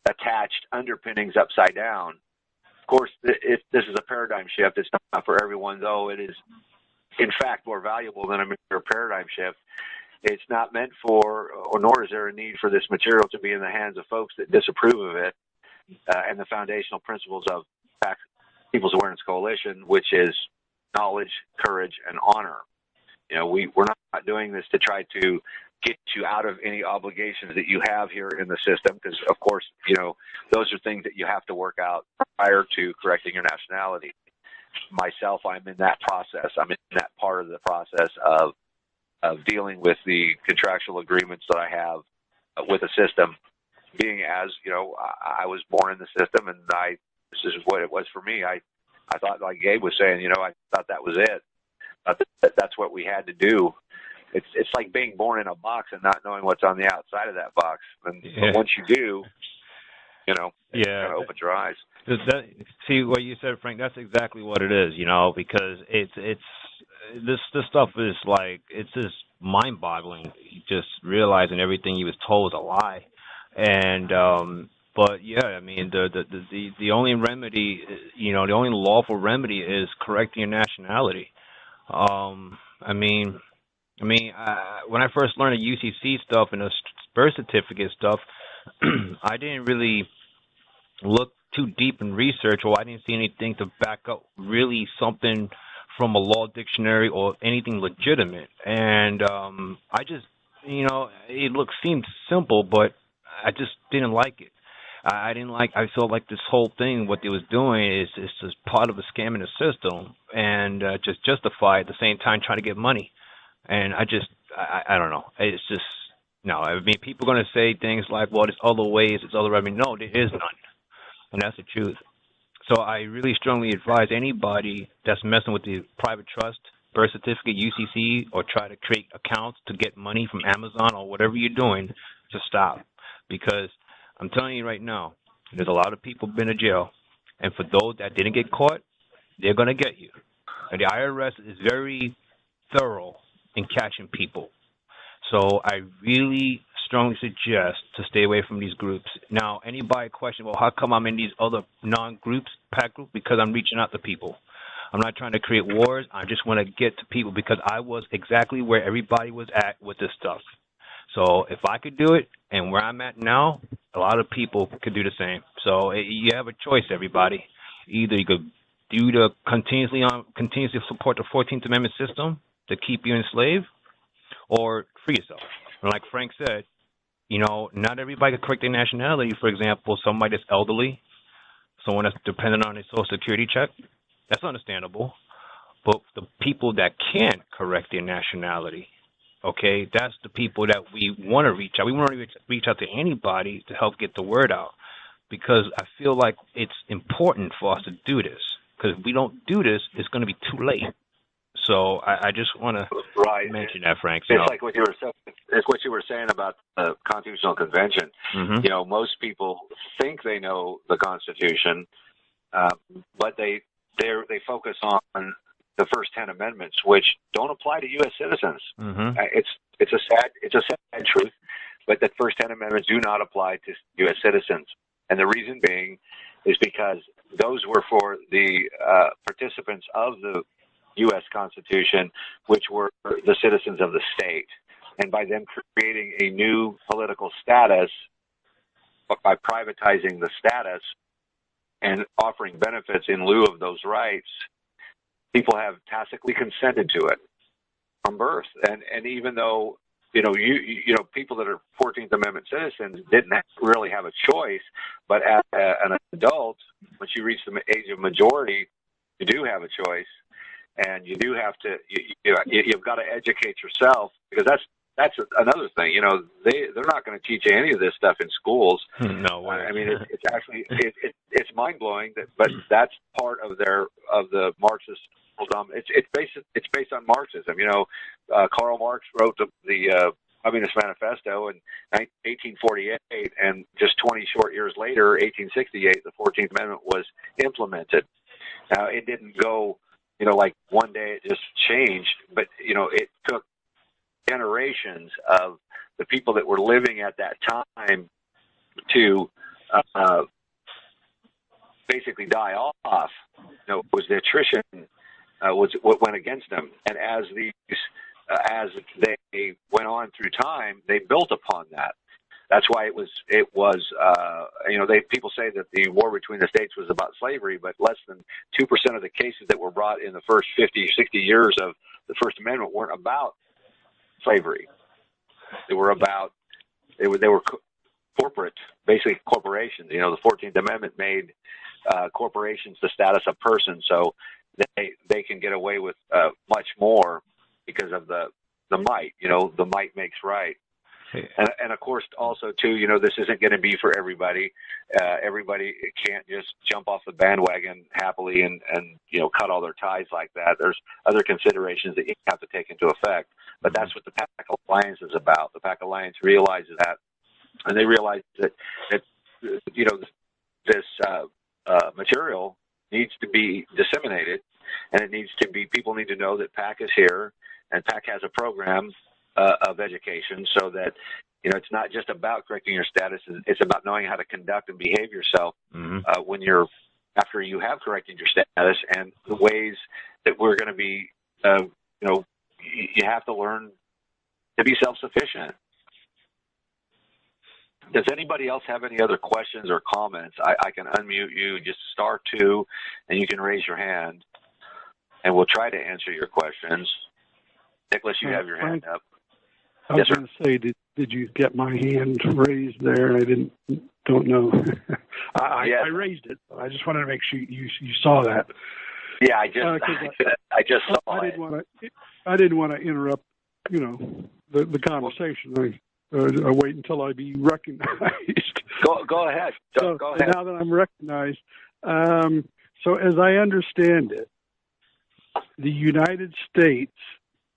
[SPEAKER 2] attached underpinnings upside down. Of course, this is a paradigm shift. It's not for everyone, though it is, in fact, more valuable than a mere paradigm shift. It's not meant for, or nor is there a need for this material to be in the hands of folks that disapprove of it and the foundational principles of PAC People's Awareness Coalition, which is knowledge, courage, and honor. You know, we're not doing this to try to get you out of any obligations that you have here in the system, because, of course, you know, those are things that you have to work out prior to correcting your nationality. Myself, I'm in that process. I'm in that part of the process of dealing with the contractual agreements that I have with the system. Being as, you know, I was born in the system, and this is what it was for me. I thought, like Gabe was saying, you know, I thought that was it. That's what we had to do. It's like being born in a box and not knowing what's on the outside of that box. And but once you do, you know, it kind of opens your eyes.
[SPEAKER 4] See what you said, Frank. That's exactly what it is. You know, because it's this stuff is like, it's just mind-boggling. Just realizing everything he was told was a lie. And but yeah, I mean, the only remedy, you know, the only lawful remedy is correcting your nationality. I mean, when I first learned the UCC stuff and the birth certificate stuff, I didn't really look too deep in research, or I didn't see anything to back up really something from a law dictionary or anything legitimate. And I just, you know, seemed simple, but I just didn't like it. I felt like this whole thing, what they was doing is just part of a scam in the system, and just justify at the same time trying to get money. And I don't know. It's just, no. I mean, people are going to say things like, well, there's other ways, there's other revenue. No, there is none. And that's the truth. So I really strongly advise anybody that's messing with the private trust, birth certificate, UCC, or try to create accounts to get money from Amazon or whatever you're doing, to stop. Because I'm telling you right now, there's a lot of people been to jail. And for those that didn't get caught, they're going to get you. And the IRS is very thorough in catching people. So I really strongly suggest to stay away from these groups. Now, anybody question, well, how come I'm in these other non-groups, PAC group? Because I'm reaching out to people. I'm not trying to create wars. I just want to get to people, because I was exactly where everybody was at with this stuff. So if I could do it, and where I'm at now, a lot of people could do the same. So you have a choice, everybody. Either you could do the continuously support the 14th Amendment system to keep you enslaved, or free yourself. And like Frank said, you know, not everybody can correct their nationality. For example, somebody that's elderly, someone that's dependent on a Social Security check, that's understandable. But the people that can't correct their nationality, okay, that's the people that we want to reach out. We want to reach out to anybody to help get the word out, because I feel like it's important for us to do this. Because if we don't do this, it's going to be too late. So I just want to mention that, Frank. So.
[SPEAKER 2] It's like what you were saying about the Constitutional Convention.
[SPEAKER 4] Mm-hmm.
[SPEAKER 2] You know, most people think they know the Constitution, but they focus on the first 10 amendments, which don't apply to U.S. citizens.
[SPEAKER 4] Mm-hmm.
[SPEAKER 2] It's a sad truth, but the first 10 amendments do not apply to U.S. citizens, and the reason being is because those were for the participants of the U.S. Constitution, which were the citizens of the state. And by them creating a new political status, by privatizing the status and offering benefits in lieu of those rights, people have tacitly consented to it from birth. And even though, you know, people that are 14th Amendment citizens didn't really have a choice, but as an adult, once you reach the age of majority, you do have a choice. And you do have to, you've got to educate yourself, because that's another thing. You know, they're not going to teach you any of this stuff in schools.
[SPEAKER 4] No way.
[SPEAKER 2] I mean, it's actually it's mind blowing but that's part of the Marxist. It's based on Marxism. You know, Karl Marx wrote the Communist Manifesto in 1848, and just 20 short years later, 1868, the 14th Amendment was implemented. Now, it didn't go, you know, like one day it just changed, but, you know, it took generations of the people that were living at that time to basically die off. You know, it was the attrition was what went against them. And as they went on through time, they built upon that. That's why it was people say that the war between the states was about slavery, but less than 2% of the cases that were brought in the first 50, 60 years of the First Amendment weren't about slavery. They were corporate, basically corporations. The 14th Amendment made corporations the status of person, so they can get away with much more because of the might. The might makes right. And of course, also too, this isn't going to be for everybody. Everybody can't just jump off the bandwagon happily and cut all their ties like that. There's other considerations that you have to take into effect. But that's what the PAC Alliance is about. The PAC Alliance realizes that, and they realize that this material needs to be disseminated, and people need to know that PAC is here, and PAC has a program of education, so that it's not just about correcting your status; it's about knowing how to conduct and behave yourself after you have corrected your status, and the ways that we're going to be. You have to learn to be self-sufficient. Does anybody else have any other questions or comments? I can unmute you, just *2, and you can raise your hand, and we'll try to answer your questions. Nicholas, you have your hand up.
[SPEAKER 5] I was going to say, did you get my hand raised there? I don't know. I raised it. I just wanted to make sure you saw that.
[SPEAKER 2] Yeah, I just saw it.
[SPEAKER 5] I didn't want to interrupt, the conversation. I wait until I be recognized.
[SPEAKER 2] Go ahead. Go ahead.
[SPEAKER 5] Now that I'm recognized, so as I understand it, the United States,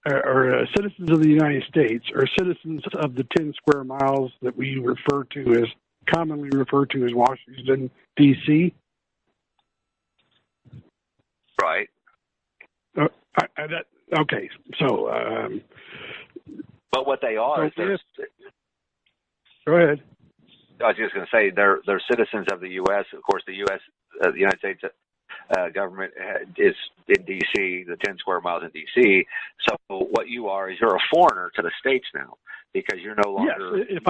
[SPEAKER 5] or citizens of the United States, are citizens of the 10 square miles that we commonly refer to as Washington, D.C.
[SPEAKER 2] Right.
[SPEAKER 5] Okay. So.
[SPEAKER 2] But what they are
[SPEAKER 5] go ahead.
[SPEAKER 2] I was just going to say they're citizens of the U.S. Of course, the United States government is in D.C., the 10 square miles in D.C. So what you are is you're a foreigner to the states now, because you're no longer.
[SPEAKER 5] Yes,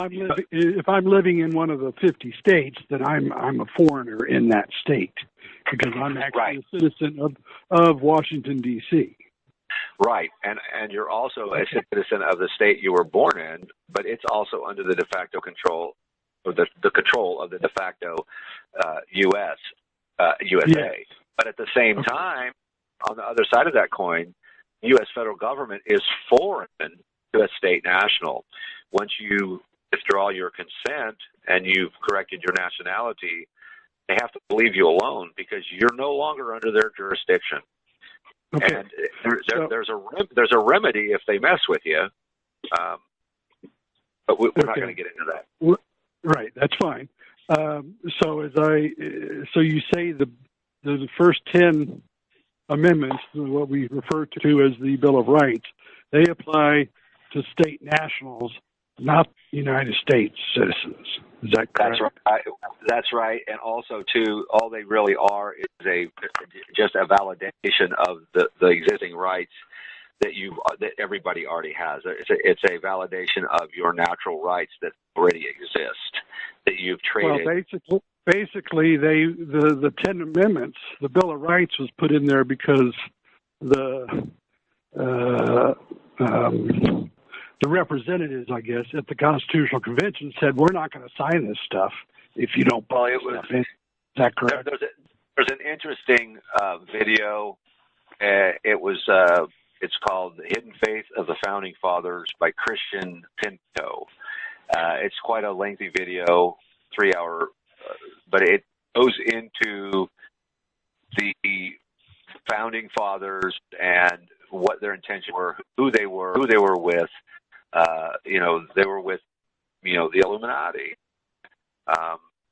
[SPEAKER 5] if I'm living in one of the 50 states, then I'm a foreigner in that state, because I'm actually a citizen of Washington, D.C.
[SPEAKER 2] Right, and you're also a citizen of the state you were born in, but it's also under the de facto control, or the control of the de facto USA. Yes. But at the same time, on the other side of that coin, the U.S. federal government is foreign to a state national. Once you withdraw your consent and you've corrected your nationality, they have to leave you alone, because you're no longer under their jurisdiction. Okay. And there's a remedy if they mess with you, but we're not going to get into that.
[SPEAKER 5] Right, that's fine. So you say the first 10 amendments, what we refer to as the Bill of Rights, they apply to state nationals, not United States citizens. Is that correct?
[SPEAKER 2] That's right. And also, too, all they really are is just a validation of the existing rights that everybody already has. It's a validation of your natural rights that already exist, that you've traded.
[SPEAKER 5] Well, basically, the 10 amendments, the Bill of Rights was put in there because the representatives, I guess, at the Constitutional Convention said, we're not going to sign this stuff if you don't put this stuff in. Is that correct?
[SPEAKER 2] There's an interesting video. It's called The Hidden Faith of the Founding Fathers by Christian Pinto. It's quite a lengthy video, 3-hour, but it goes into the Founding Fathers and what their intentions were, who they were with. They were with, the Illuminati.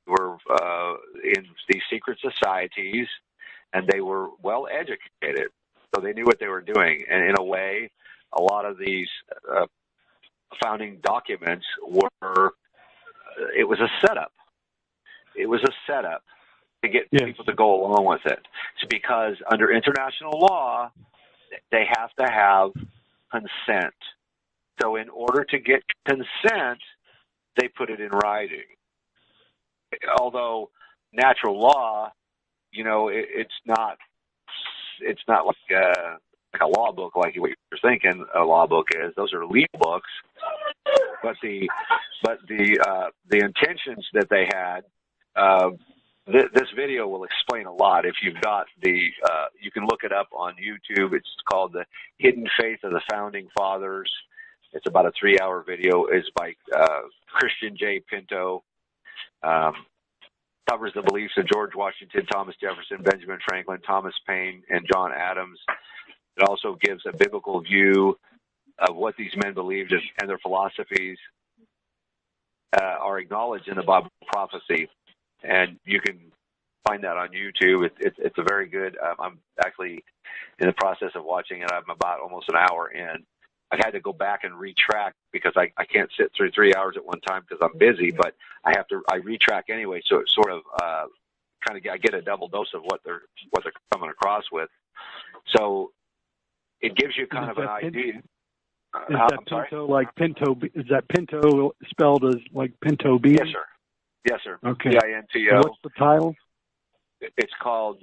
[SPEAKER 2] Were in these secret societies, and they were well educated, so they knew what they were doing. And in a way, a lot of these founding documents it was a setup. It was a setup to get people to go along with it. It's because under international law, they have to have consent. So in order to get consent they put it in writing. Although natural law, it's not like a law book, like what you're thinking a law book is. Those are legal books, but the intentions that they had. This video will explain a lot. If you've got you can look it up on YouTube. It's called "The Hidden Faith of the Founding Fathers." It's about a 3-hour video. It's by Christian J. Pinto. Covers the beliefs of George Washington, Thomas Jefferson, Benjamin Franklin, Thomas Paine, and John Adams. It also gives a biblical view of what these men believed and their philosophies are acknowledged in the Bible prophecy. And you can find that on YouTube. It's a very good. I'm actually in the process of watching it. I'm about almost an hour in. I had to go back and retrack because I can't sit through 3 hours at one time because I'm busy. But I retrack anyway, so it sort of I get a double dose of what they're coming across with. So it gives you kind of an idea.
[SPEAKER 5] Is that Pinto like Pinto? Is that Pinto spelled as like Pinto beans?
[SPEAKER 2] Yes, sir. Yes, sir.
[SPEAKER 5] Okay.
[SPEAKER 2] Pinto.
[SPEAKER 5] And what's the title?
[SPEAKER 2] It's called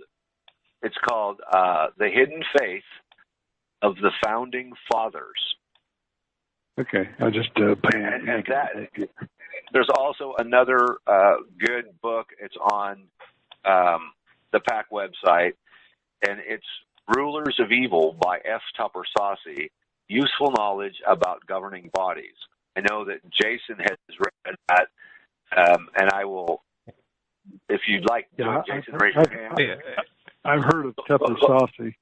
[SPEAKER 2] "The Hidden Faith of the Founding Fathers."
[SPEAKER 5] Okay, I just
[SPEAKER 2] there's also another good book. It's on the PAC website, and it's "Rulers of Evil" by F. Tupper Saucy. Useful knowledge about governing bodies. I know that Jason has read that, and I will, if you'd like, Jason, raise your hand.
[SPEAKER 5] I've heard of Tupper Saucy.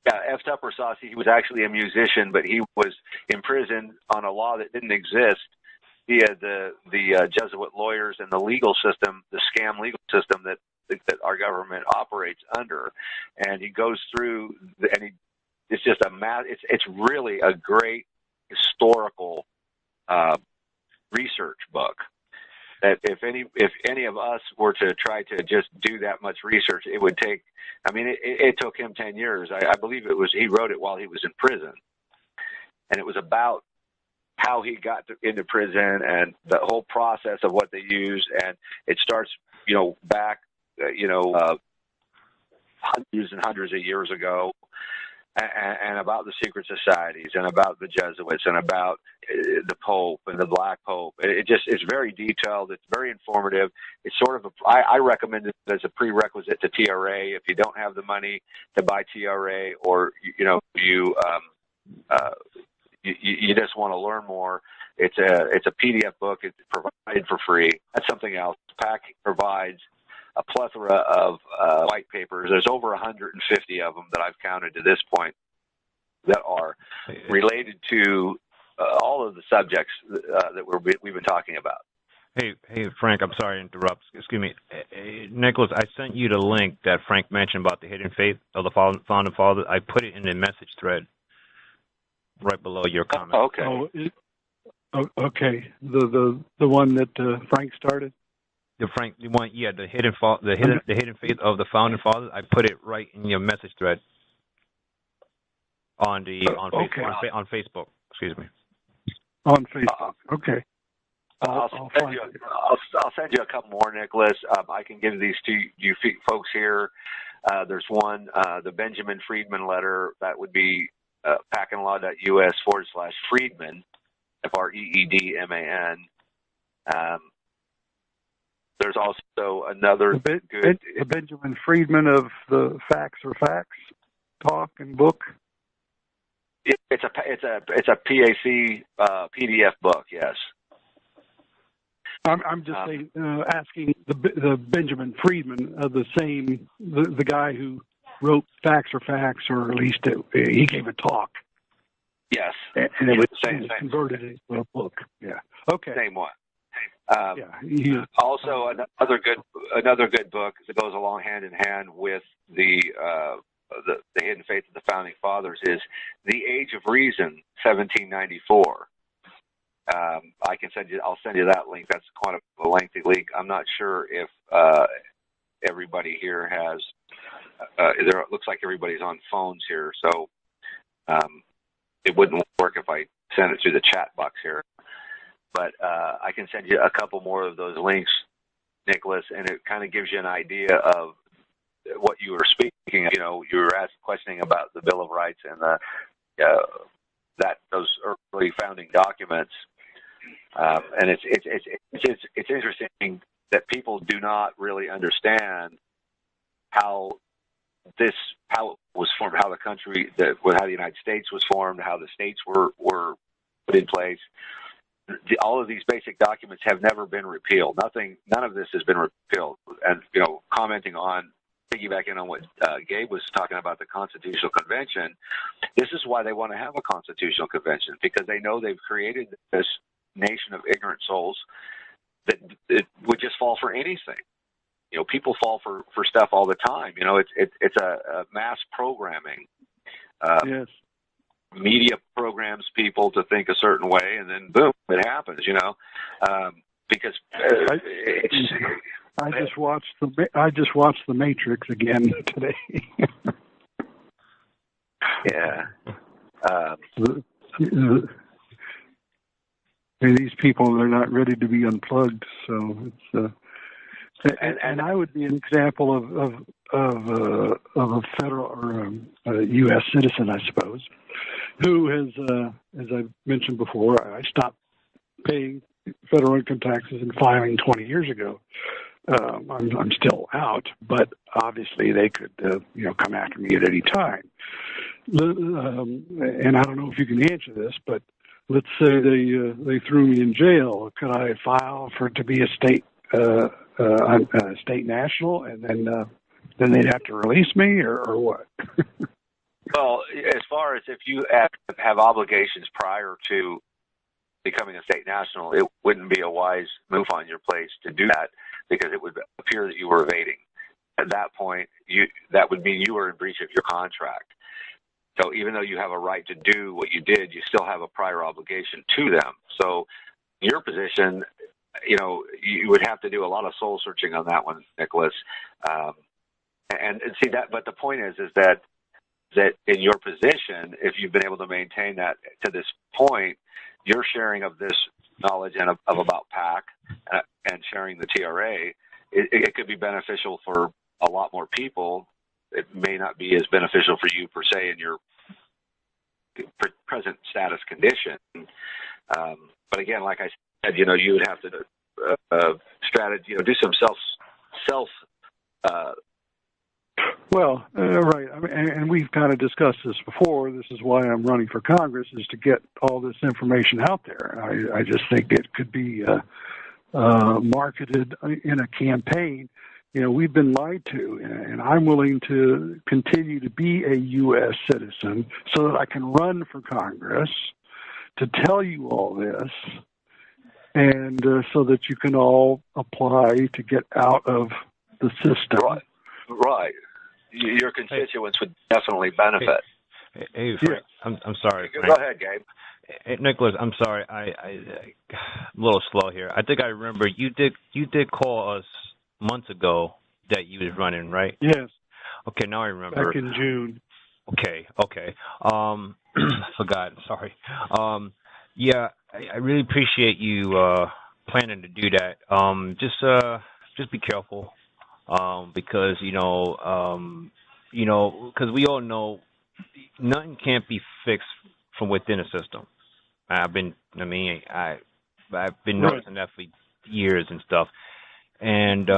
[SPEAKER 2] Yeah, F. Tupper Saucy, he was actually a musician, but he was imprisoned on a law that didn't exist via the Jesuit lawyers and the legal system, the scam legal system that our government operates under. And he goes through, it's just it's really a great historical research book. That if any of us were to try to just do that much research, it would take. I mean, it took him 10 years. I believe he wrote it while he was in prison, and it was about how he got into prison and the whole process of what they used. And it starts, back, hundreds and hundreds of years ago. And about the secret societies, and about the Jesuits, and about the Pope and the Black Pope. It's very detailed. It's very informative. It's sort of I recommend it as a prerequisite to TRA. If you don't have the money to buy TRA, or you just want to learn more, it's a PDF book. It's provided for free. That's something else. PAC provides a plethora of white papers. There's over 150 of them that I've counted to this point that are related to all of the subjects that we've been talking about.
[SPEAKER 4] Hey, Frank, I'm sorry to interrupt. Excuse me. Nicholas, I sent you the link that Frank mentioned about the hidden faith of the founding fathers. I put it in the message thread right below your comment.
[SPEAKER 2] Okay.
[SPEAKER 5] Okay. The one that Frank started?
[SPEAKER 4] The hidden faith of the founding fathers. I put it right in your message thread on Facebook. Excuse me.
[SPEAKER 5] On Facebook. Okay.
[SPEAKER 2] I'll send you a couple more, Nicholas. I can give these to you folks here. There's one, the Benjamin Friedman letter. That would be pacandlaw.us/Friedman, FREEDMAN. There's also another good
[SPEAKER 5] the Benjamin Friedman of the Facts or Facts talk and book.
[SPEAKER 2] It's a PAC PDF book. Yes.
[SPEAKER 5] I'm just saying, asking the Benjamin Friedman of the guy who wrote Facts or Facts, or at least he gave a talk.
[SPEAKER 2] Yes.
[SPEAKER 5] And it was converted into a book. Yeah. Okay.
[SPEAKER 2] Same one.
[SPEAKER 5] Also,
[SPEAKER 2] another good book that goes along hand in hand with the hidden faith of the founding fathers is The Age of Reason, 1794. I'll send you that link. That's quite a lengthy link. I'm not sure if everybody here has. It looks like everybody's on phones here, so it wouldn't work if I sent it through the chat box here. But I can send you a couple more of those links, Nicholas, and it kind of gives you an idea of what you were speaking of. You know, you were questioning about the Bill of Rights and those early founding documents, and it's interesting that people do not really understand how it was formed, how the country, how the United States was formed, how the states were put in place. All of these basic documents have never been repealed. None of this has been repealed. And, you know, piggybacking on what Gabe was talking about, the Constitutional Convention, this is why they want to have a Constitutional Convention, because they know they've created this nation of ignorant souls that it would just fall for anything. You know, people fall for stuff all the time. You know, it's a mass programming.
[SPEAKER 5] Yes.
[SPEAKER 2] Media programs people to think a certain way, and then boom, it happens. You know, because
[SPEAKER 5] I just watched the Matrix again today.
[SPEAKER 2] Yeah.
[SPEAKER 5] These people, they're not ready to be unplugged, so it's. And I would be an example of a federal or a U.S. citizen, I suppose, who has, as I mentioned before, I stopped paying federal income taxes and filing 20 years ago. I'm still out, but obviously they could, come after me at any time. And I don't know if you can answer this, but let's say they threw me in jail. Could I file to be a state national, and then they'd have to release me, or what?
[SPEAKER 2] Well, as far as if you have obligations prior to becoming a state national, it wouldn't be a wise move on your place to do that, because it would appear that you were evading. At that point, that would mean you were in breach of your contract. So even though you have a right to do what you did, you still have a prior obligation to them. So in your position, you know, you would have to do a lot of soul searching on that one, Nicholas. And see that, but the point is that in your position, if you've been able to maintain that to this point, your sharing of this knowledge and of about PAC and sharing the TRA, it could be beneficial for a lot more people. It may not be as beneficial for you per se in your present status condition. But again, like I said, you know, you would have to strategy, you know, do some self.
[SPEAKER 5] Well, right. I mean, and we've kind of discussed this before. This is why I'm running for Congress, is to get all this information out there. I just think it could be marketed in a campaign. You know, we've been lied to, and I'm willing to continue to be a U.S. citizen so that I can run for Congress to tell you all this, and so that you can all apply to get out of the system.
[SPEAKER 2] Right. Your constituents would definitely benefit.
[SPEAKER 4] Hey Frank, yeah. I'm sorry.
[SPEAKER 2] Frank. Go ahead, Gabe.
[SPEAKER 4] Hey, Nicholas, I'm sorry. I'm a little slow here. I think I remember you did call us months ago that you was running, right?
[SPEAKER 5] Yes.
[SPEAKER 4] Okay, now I remember.
[SPEAKER 5] Back in June.
[SPEAKER 4] Okay. Forgot. Sorry. Yeah, I really appreciate you planning to do that. Just be careful. Because because we all know nothing can't be fixed from within a system. I've been noticing that for years and stuff. And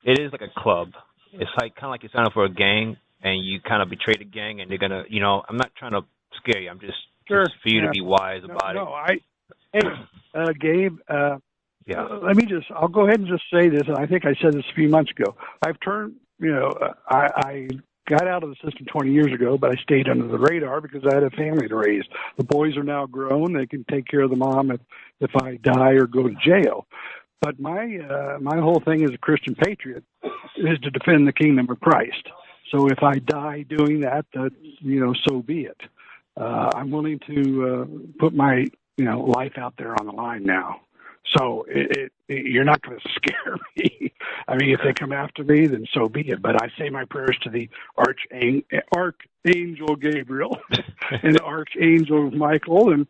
[SPEAKER 4] it is like a club. It's like kind of like you sign up for a gang and you kind of betray the gang, and they're gonna, I'm not trying to scare you. I'm just for you to be wise about it.
[SPEAKER 5] Gabe.
[SPEAKER 4] Yeah.
[SPEAKER 5] I'll go ahead and just say this, and I think I said this a few months ago. I've turned, I got out of the system 20 years ago, but I stayed under the radar because I had a family to raise. The boys are now grown. They can take care of the mom if I die or go to jail. But my whole thing as a Christian patriot is to defend the kingdom of Christ. So if I die doing that, so be it. I'm willing to put my, life out there on the line now. So you're not going to scare me. I mean, if they come after me, then so be it. But I say my prayers to the Archangel Gabriel and the Archangel Michael and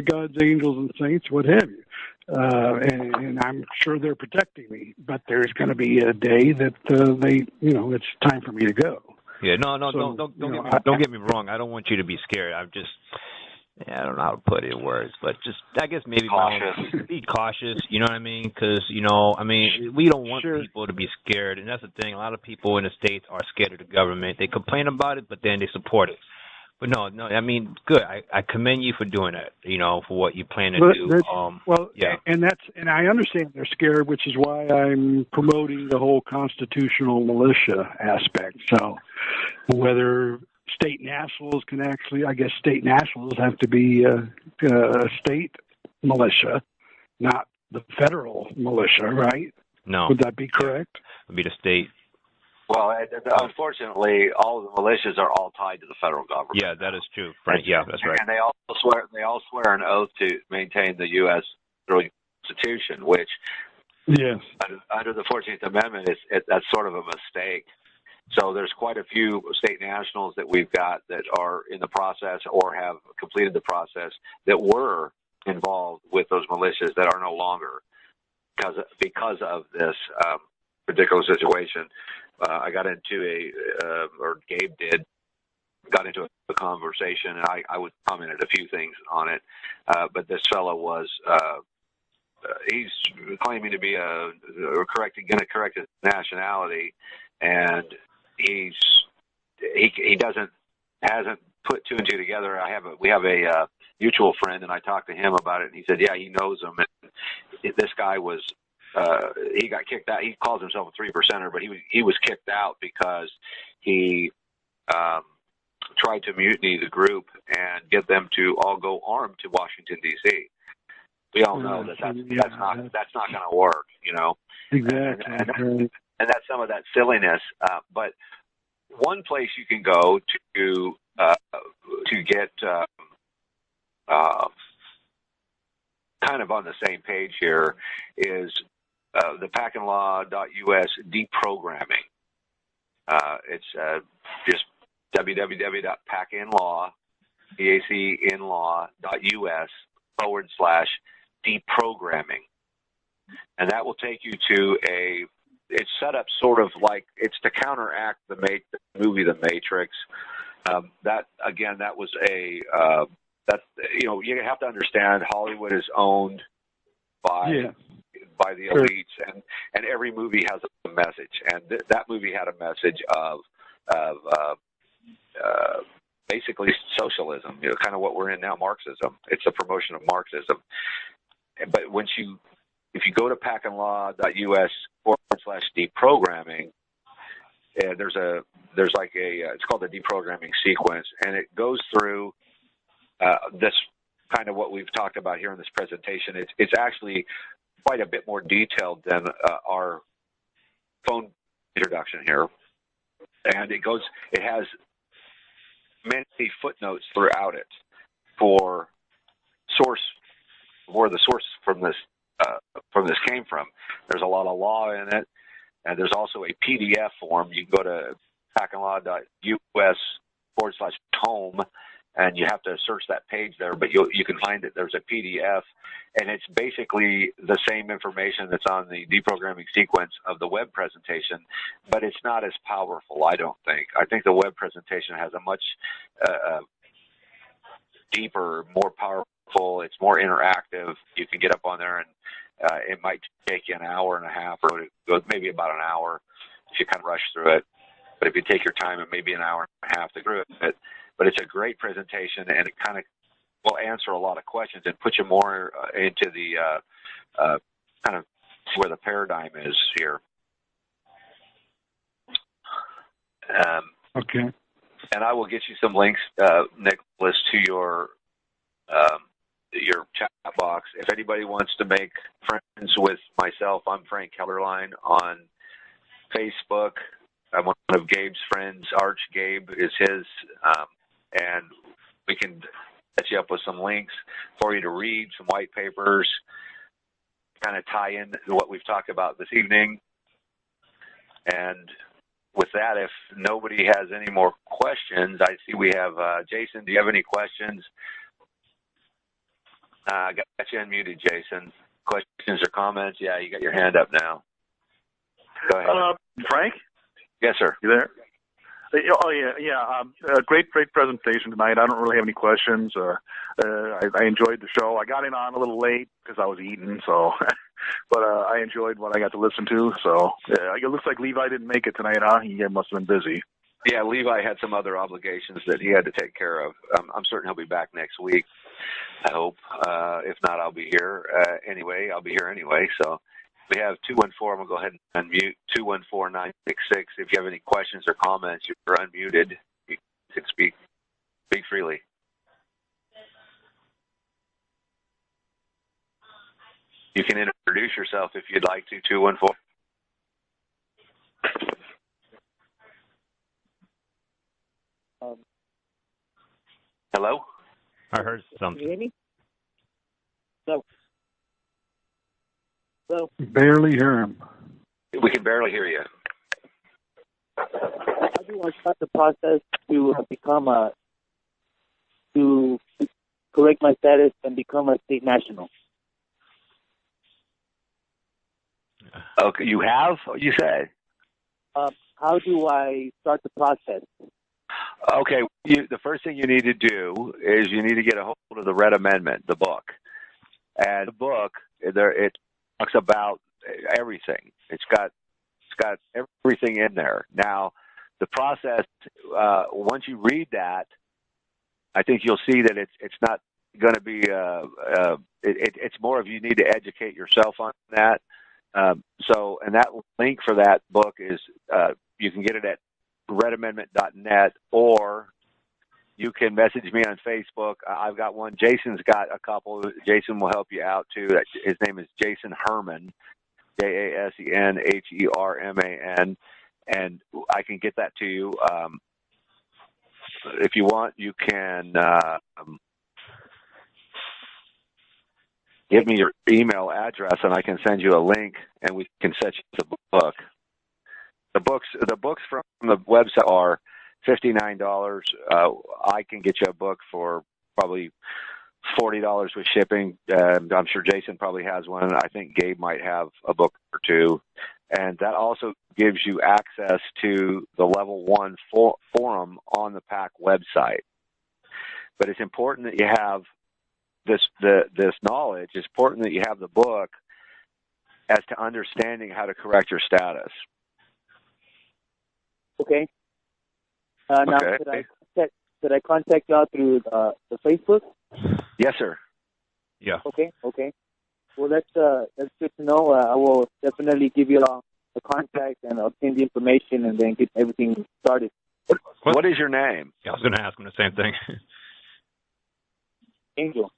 [SPEAKER 5] God's angels and saints, what have you. And I'm sure they're protecting me. But there's going to be a day that it's time for me to go.
[SPEAKER 4] Yeah, no,
[SPEAKER 5] So,
[SPEAKER 4] don't get me wrong. I don't want you to be scared. I don't know how to put it in words, but just, I guess maybe be cautious, you know what I mean? Because, we don't want people to be scared, and that's the thing. A lot of people in the States are scared of the government. They complain about it, but then they support it. But no, I mean, good. I commend you for doing that, for what you plan to do.
[SPEAKER 5] And I understand they're scared, which is why I'm promoting the whole constitutional militia aspect. So whether state nationals can actually, I guess state nationals have to be a state militia, not the federal militia, right?
[SPEAKER 4] No.
[SPEAKER 5] Would that be correct?
[SPEAKER 4] It would be the state.
[SPEAKER 2] Well, unfortunately, all of the militias are all tied to the federal government.
[SPEAKER 4] Yeah, that is true. Right. Yeah, that's right.
[SPEAKER 2] And they all swear an oath to maintain the U.S. Constitution, which,
[SPEAKER 5] yes,
[SPEAKER 2] under the 14th Amendment, that's sort of a mistake. So there's quite a few state nationals that we've got that are in the process or have completed the process that were involved with those militias that are no longer because of this particular situation. I got into Gabe got into a conversation, and I would commented a few things on it. But this fellow was, he's claiming to be going to correct his nationality, and he hasn't put two and two together. We have a mutual friend, and I talked to him about it, and he said, yeah, he knows him. And this guy was, he got kicked out. He calls himself a 3%er, but he was kicked out because he tried to mutiny the group and get them to all go armed to Washington, D.C. We all know that's not going to work,
[SPEAKER 5] Exactly.
[SPEAKER 2] And that's some of that silliness. But one place you can go to get kind of on the same page here is the PACandlaw.us deprogramming. It's just www.pacinlaw.us/deprogramming. And that will take you to it's set up sort of like, it's to counteract the movie The Matrix. That was you have to understand Hollywood is owned by the elites, and every movie has a message, and that movie had a message of basically socialism, kind of what we're in now, Marxism. It's a promotion of Marxism. But if you go to PACandlaw.us/deprogramming, there's like it's called the Deprogramming Sequence, and it goes through this kind of what we've talked about here in this presentation. It's actually quite a bit more detailed than our phone introduction here, and it has many footnotes throughout it for where the source from this came from. There's a lot of law in it, and there's also a PDF form. You can go to PACandlaw.us/tome, and you have to search that page there, but you can find it. There's a PDF, and it's basically the same information that's on the deprogramming sequence of the web presentation, but it's not as powerful, I don't think. I think the web presentation has a much deeper, more powerful, it's more interactive. You can get up on there, and it might take you an hour and a half, or maybe about an hour if you kind of rush through it. But if you take your time, it may be an hour and a half to go through it. But it's a great presentation, and it kind of will answer a lot of questions and put you more into the kind of see where the paradigm is here.
[SPEAKER 5] Okay.
[SPEAKER 2] And I will get you some links, Nicholas, to your chat box. If anybody wants to make friends with myself, I'm Frank Helderlein on Facebook. I'm one of Gabe's friends. Arch Gabe is his. And we can set you up with some links for you to read, some white papers, kind of tie in to what we've talked about this evening. And with that, if nobody has any more questions, I see we have Jason. Do you have any questions? I got you unmuted, Jason. Questions or comments? Yeah, you got your hand up now. Go ahead.
[SPEAKER 3] Frank?
[SPEAKER 2] Yes, sir.
[SPEAKER 3] You there? Oh, yeah. Great presentation tonight. I don't really have any questions. I enjoyed the show. I got in on a little late because I was eating, so. But I enjoyed what I got to listen to. So it looks like Levi didn't make it tonight, huh? He must have been busy.
[SPEAKER 2] Yeah, Levi had some other obligations that he had to take care of. I'm certain he'll be back next week, I hope. If not, I'll be here anyway. I'll be here anyway. So we have 214. I'm going to go ahead and unmute 214-966. If you have any questions or comments, you're unmuted. You can speak freely. You can introduce yourself if you'd like to, 214. Hello?
[SPEAKER 4] I heard something.
[SPEAKER 6] Can you hear me? No. So,
[SPEAKER 5] Barely hear him.
[SPEAKER 2] We can barely hear you.
[SPEAKER 6] how do I start the process to to correct my status and become a state national?
[SPEAKER 2] Okay, you have, you said?
[SPEAKER 6] How do I start the process?
[SPEAKER 2] Okay, the first thing you need to do is you need to get a hold of the Red Amendment, the book. And the book, it talks about everything. It's got everything in there. Now, the process, once you read that, I think you'll see that it's not going to be, it's more of you need to educate yourself on that. And that link for that book is, you can get it at redamendment.net, or you can message me on Facebook. I've got one. Jason's got a couple. Jason will help you out too. His name is Jason Herman, JASENHERMAN, and I can get that to you. If you want, you can give me your email address, and I can send you a link, and we can set you the book. The books from the website are $59. I can get you a book for probably $40 with shipping. I'm sure Jason probably has one. I think Gabe might have a book or two. And that also gives you access to the Level 1 forum on the PAC website. But it's important that you have this knowledge. It's important that you have the book as to understanding how to correct your status.
[SPEAKER 6] Okay. Now,
[SPEAKER 2] okay.
[SPEAKER 6] Should I contact y'all through the Facebook?
[SPEAKER 2] Yes, sir.
[SPEAKER 4] Yeah.
[SPEAKER 6] Okay. Well, that's good to know. I will definitely give you a contact and obtain the information and then get everything started.
[SPEAKER 2] What is your name?
[SPEAKER 4] Yeah, I was going to ask him the same thing.
[SPEAKER 6] Angel.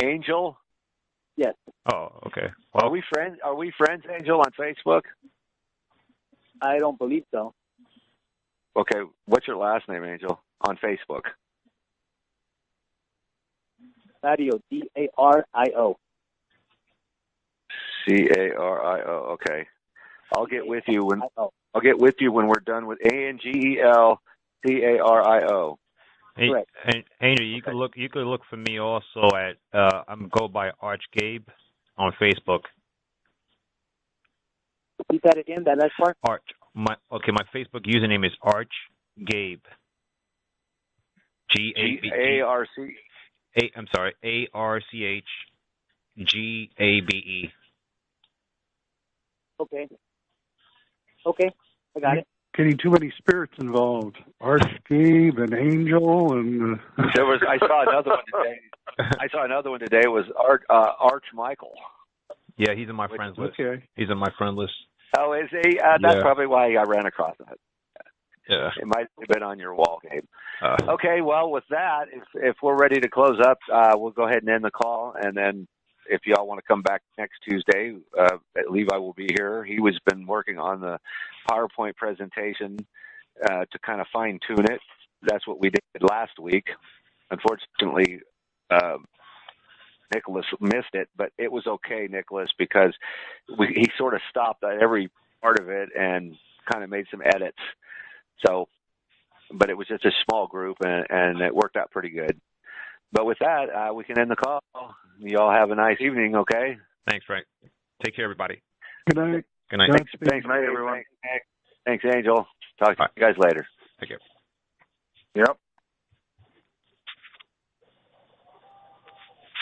[SPEAKER 2] Angel?
[SPEAKER 6] Yes.
[SPEAKER 4] Oh, okay. Well,
[SPEAKER 2] Are we friends, Angel, on Facebook?
[SPEAKER 6] I don't believe so.
[SPEAKER 2] Okay, what's your last name, Angel, on Facebook?
[SPEAKER 6] Dario, D-A-R-I-O.
[SPEAKER 2] C-A-R-I-O. Okay, I'll get with you when we're done with A-N-G-E-L-C-A-R-I-O.
[SPEAKER 4] hey,
[SPEAKER 6] Correct.
[SPEAKER 4] Angel, you could look for me also at I'm go by Arch Gabe on Facebook.
[SPEAKER 6] Repeat that again, that last part?
[SPEAKER 4] Arch. My Facebook username is Arch Gabe.
[SPEAKER 2] G-A-R-C.
[SPEAKER 4] I'm sorry, ARCHGABE.
[SPEAKER 6] Okay, I got it.
[SPEAKER 5] Getting too many spirits involved. Arch Gabe and Angel and.
[SPEAKER 2] I saw another one today. It was Arch Michael.
[SPEAKER 4] Yeah, he's in my friends list.
[SPEAKER 5] Okay.
[SPEAKER 4] He's in my friend list.
[SPEAKER 2] Oh, is he? That's probably why I ran across it.
[SPEAKER 4] Yeah.
[SPEAKER 2] It might have been on your wall, Gabe. Okay, well, with that, if we're ready to close up, we'll go ahead and end the call. And then if y'all want to come back next Tuesday, Levi will be here. He has been working on the PowerPoint presentation to kind of fine-tune it. That's what we did last week. Unfortunately, Nicholas missed it, but it was okay, Nicholas, because he sort of stopped at every part of it and kind of made some edits. So, but it was just a small group, and it worked out pretty good. But with that, we can end the call. You all have a nice evening, okay?
[SPEAKER 4] Thanks, Frank. Take care, everybody.
[SPEAKER 5] Good night.
[SPEAKER 4] Good night.
[SPEAKER 2] Thanks, night, everyone. Thanks, Angel. Talk to you guys later.
[SPEAKER 4] Take care.
[SPEAKER 3] Yep.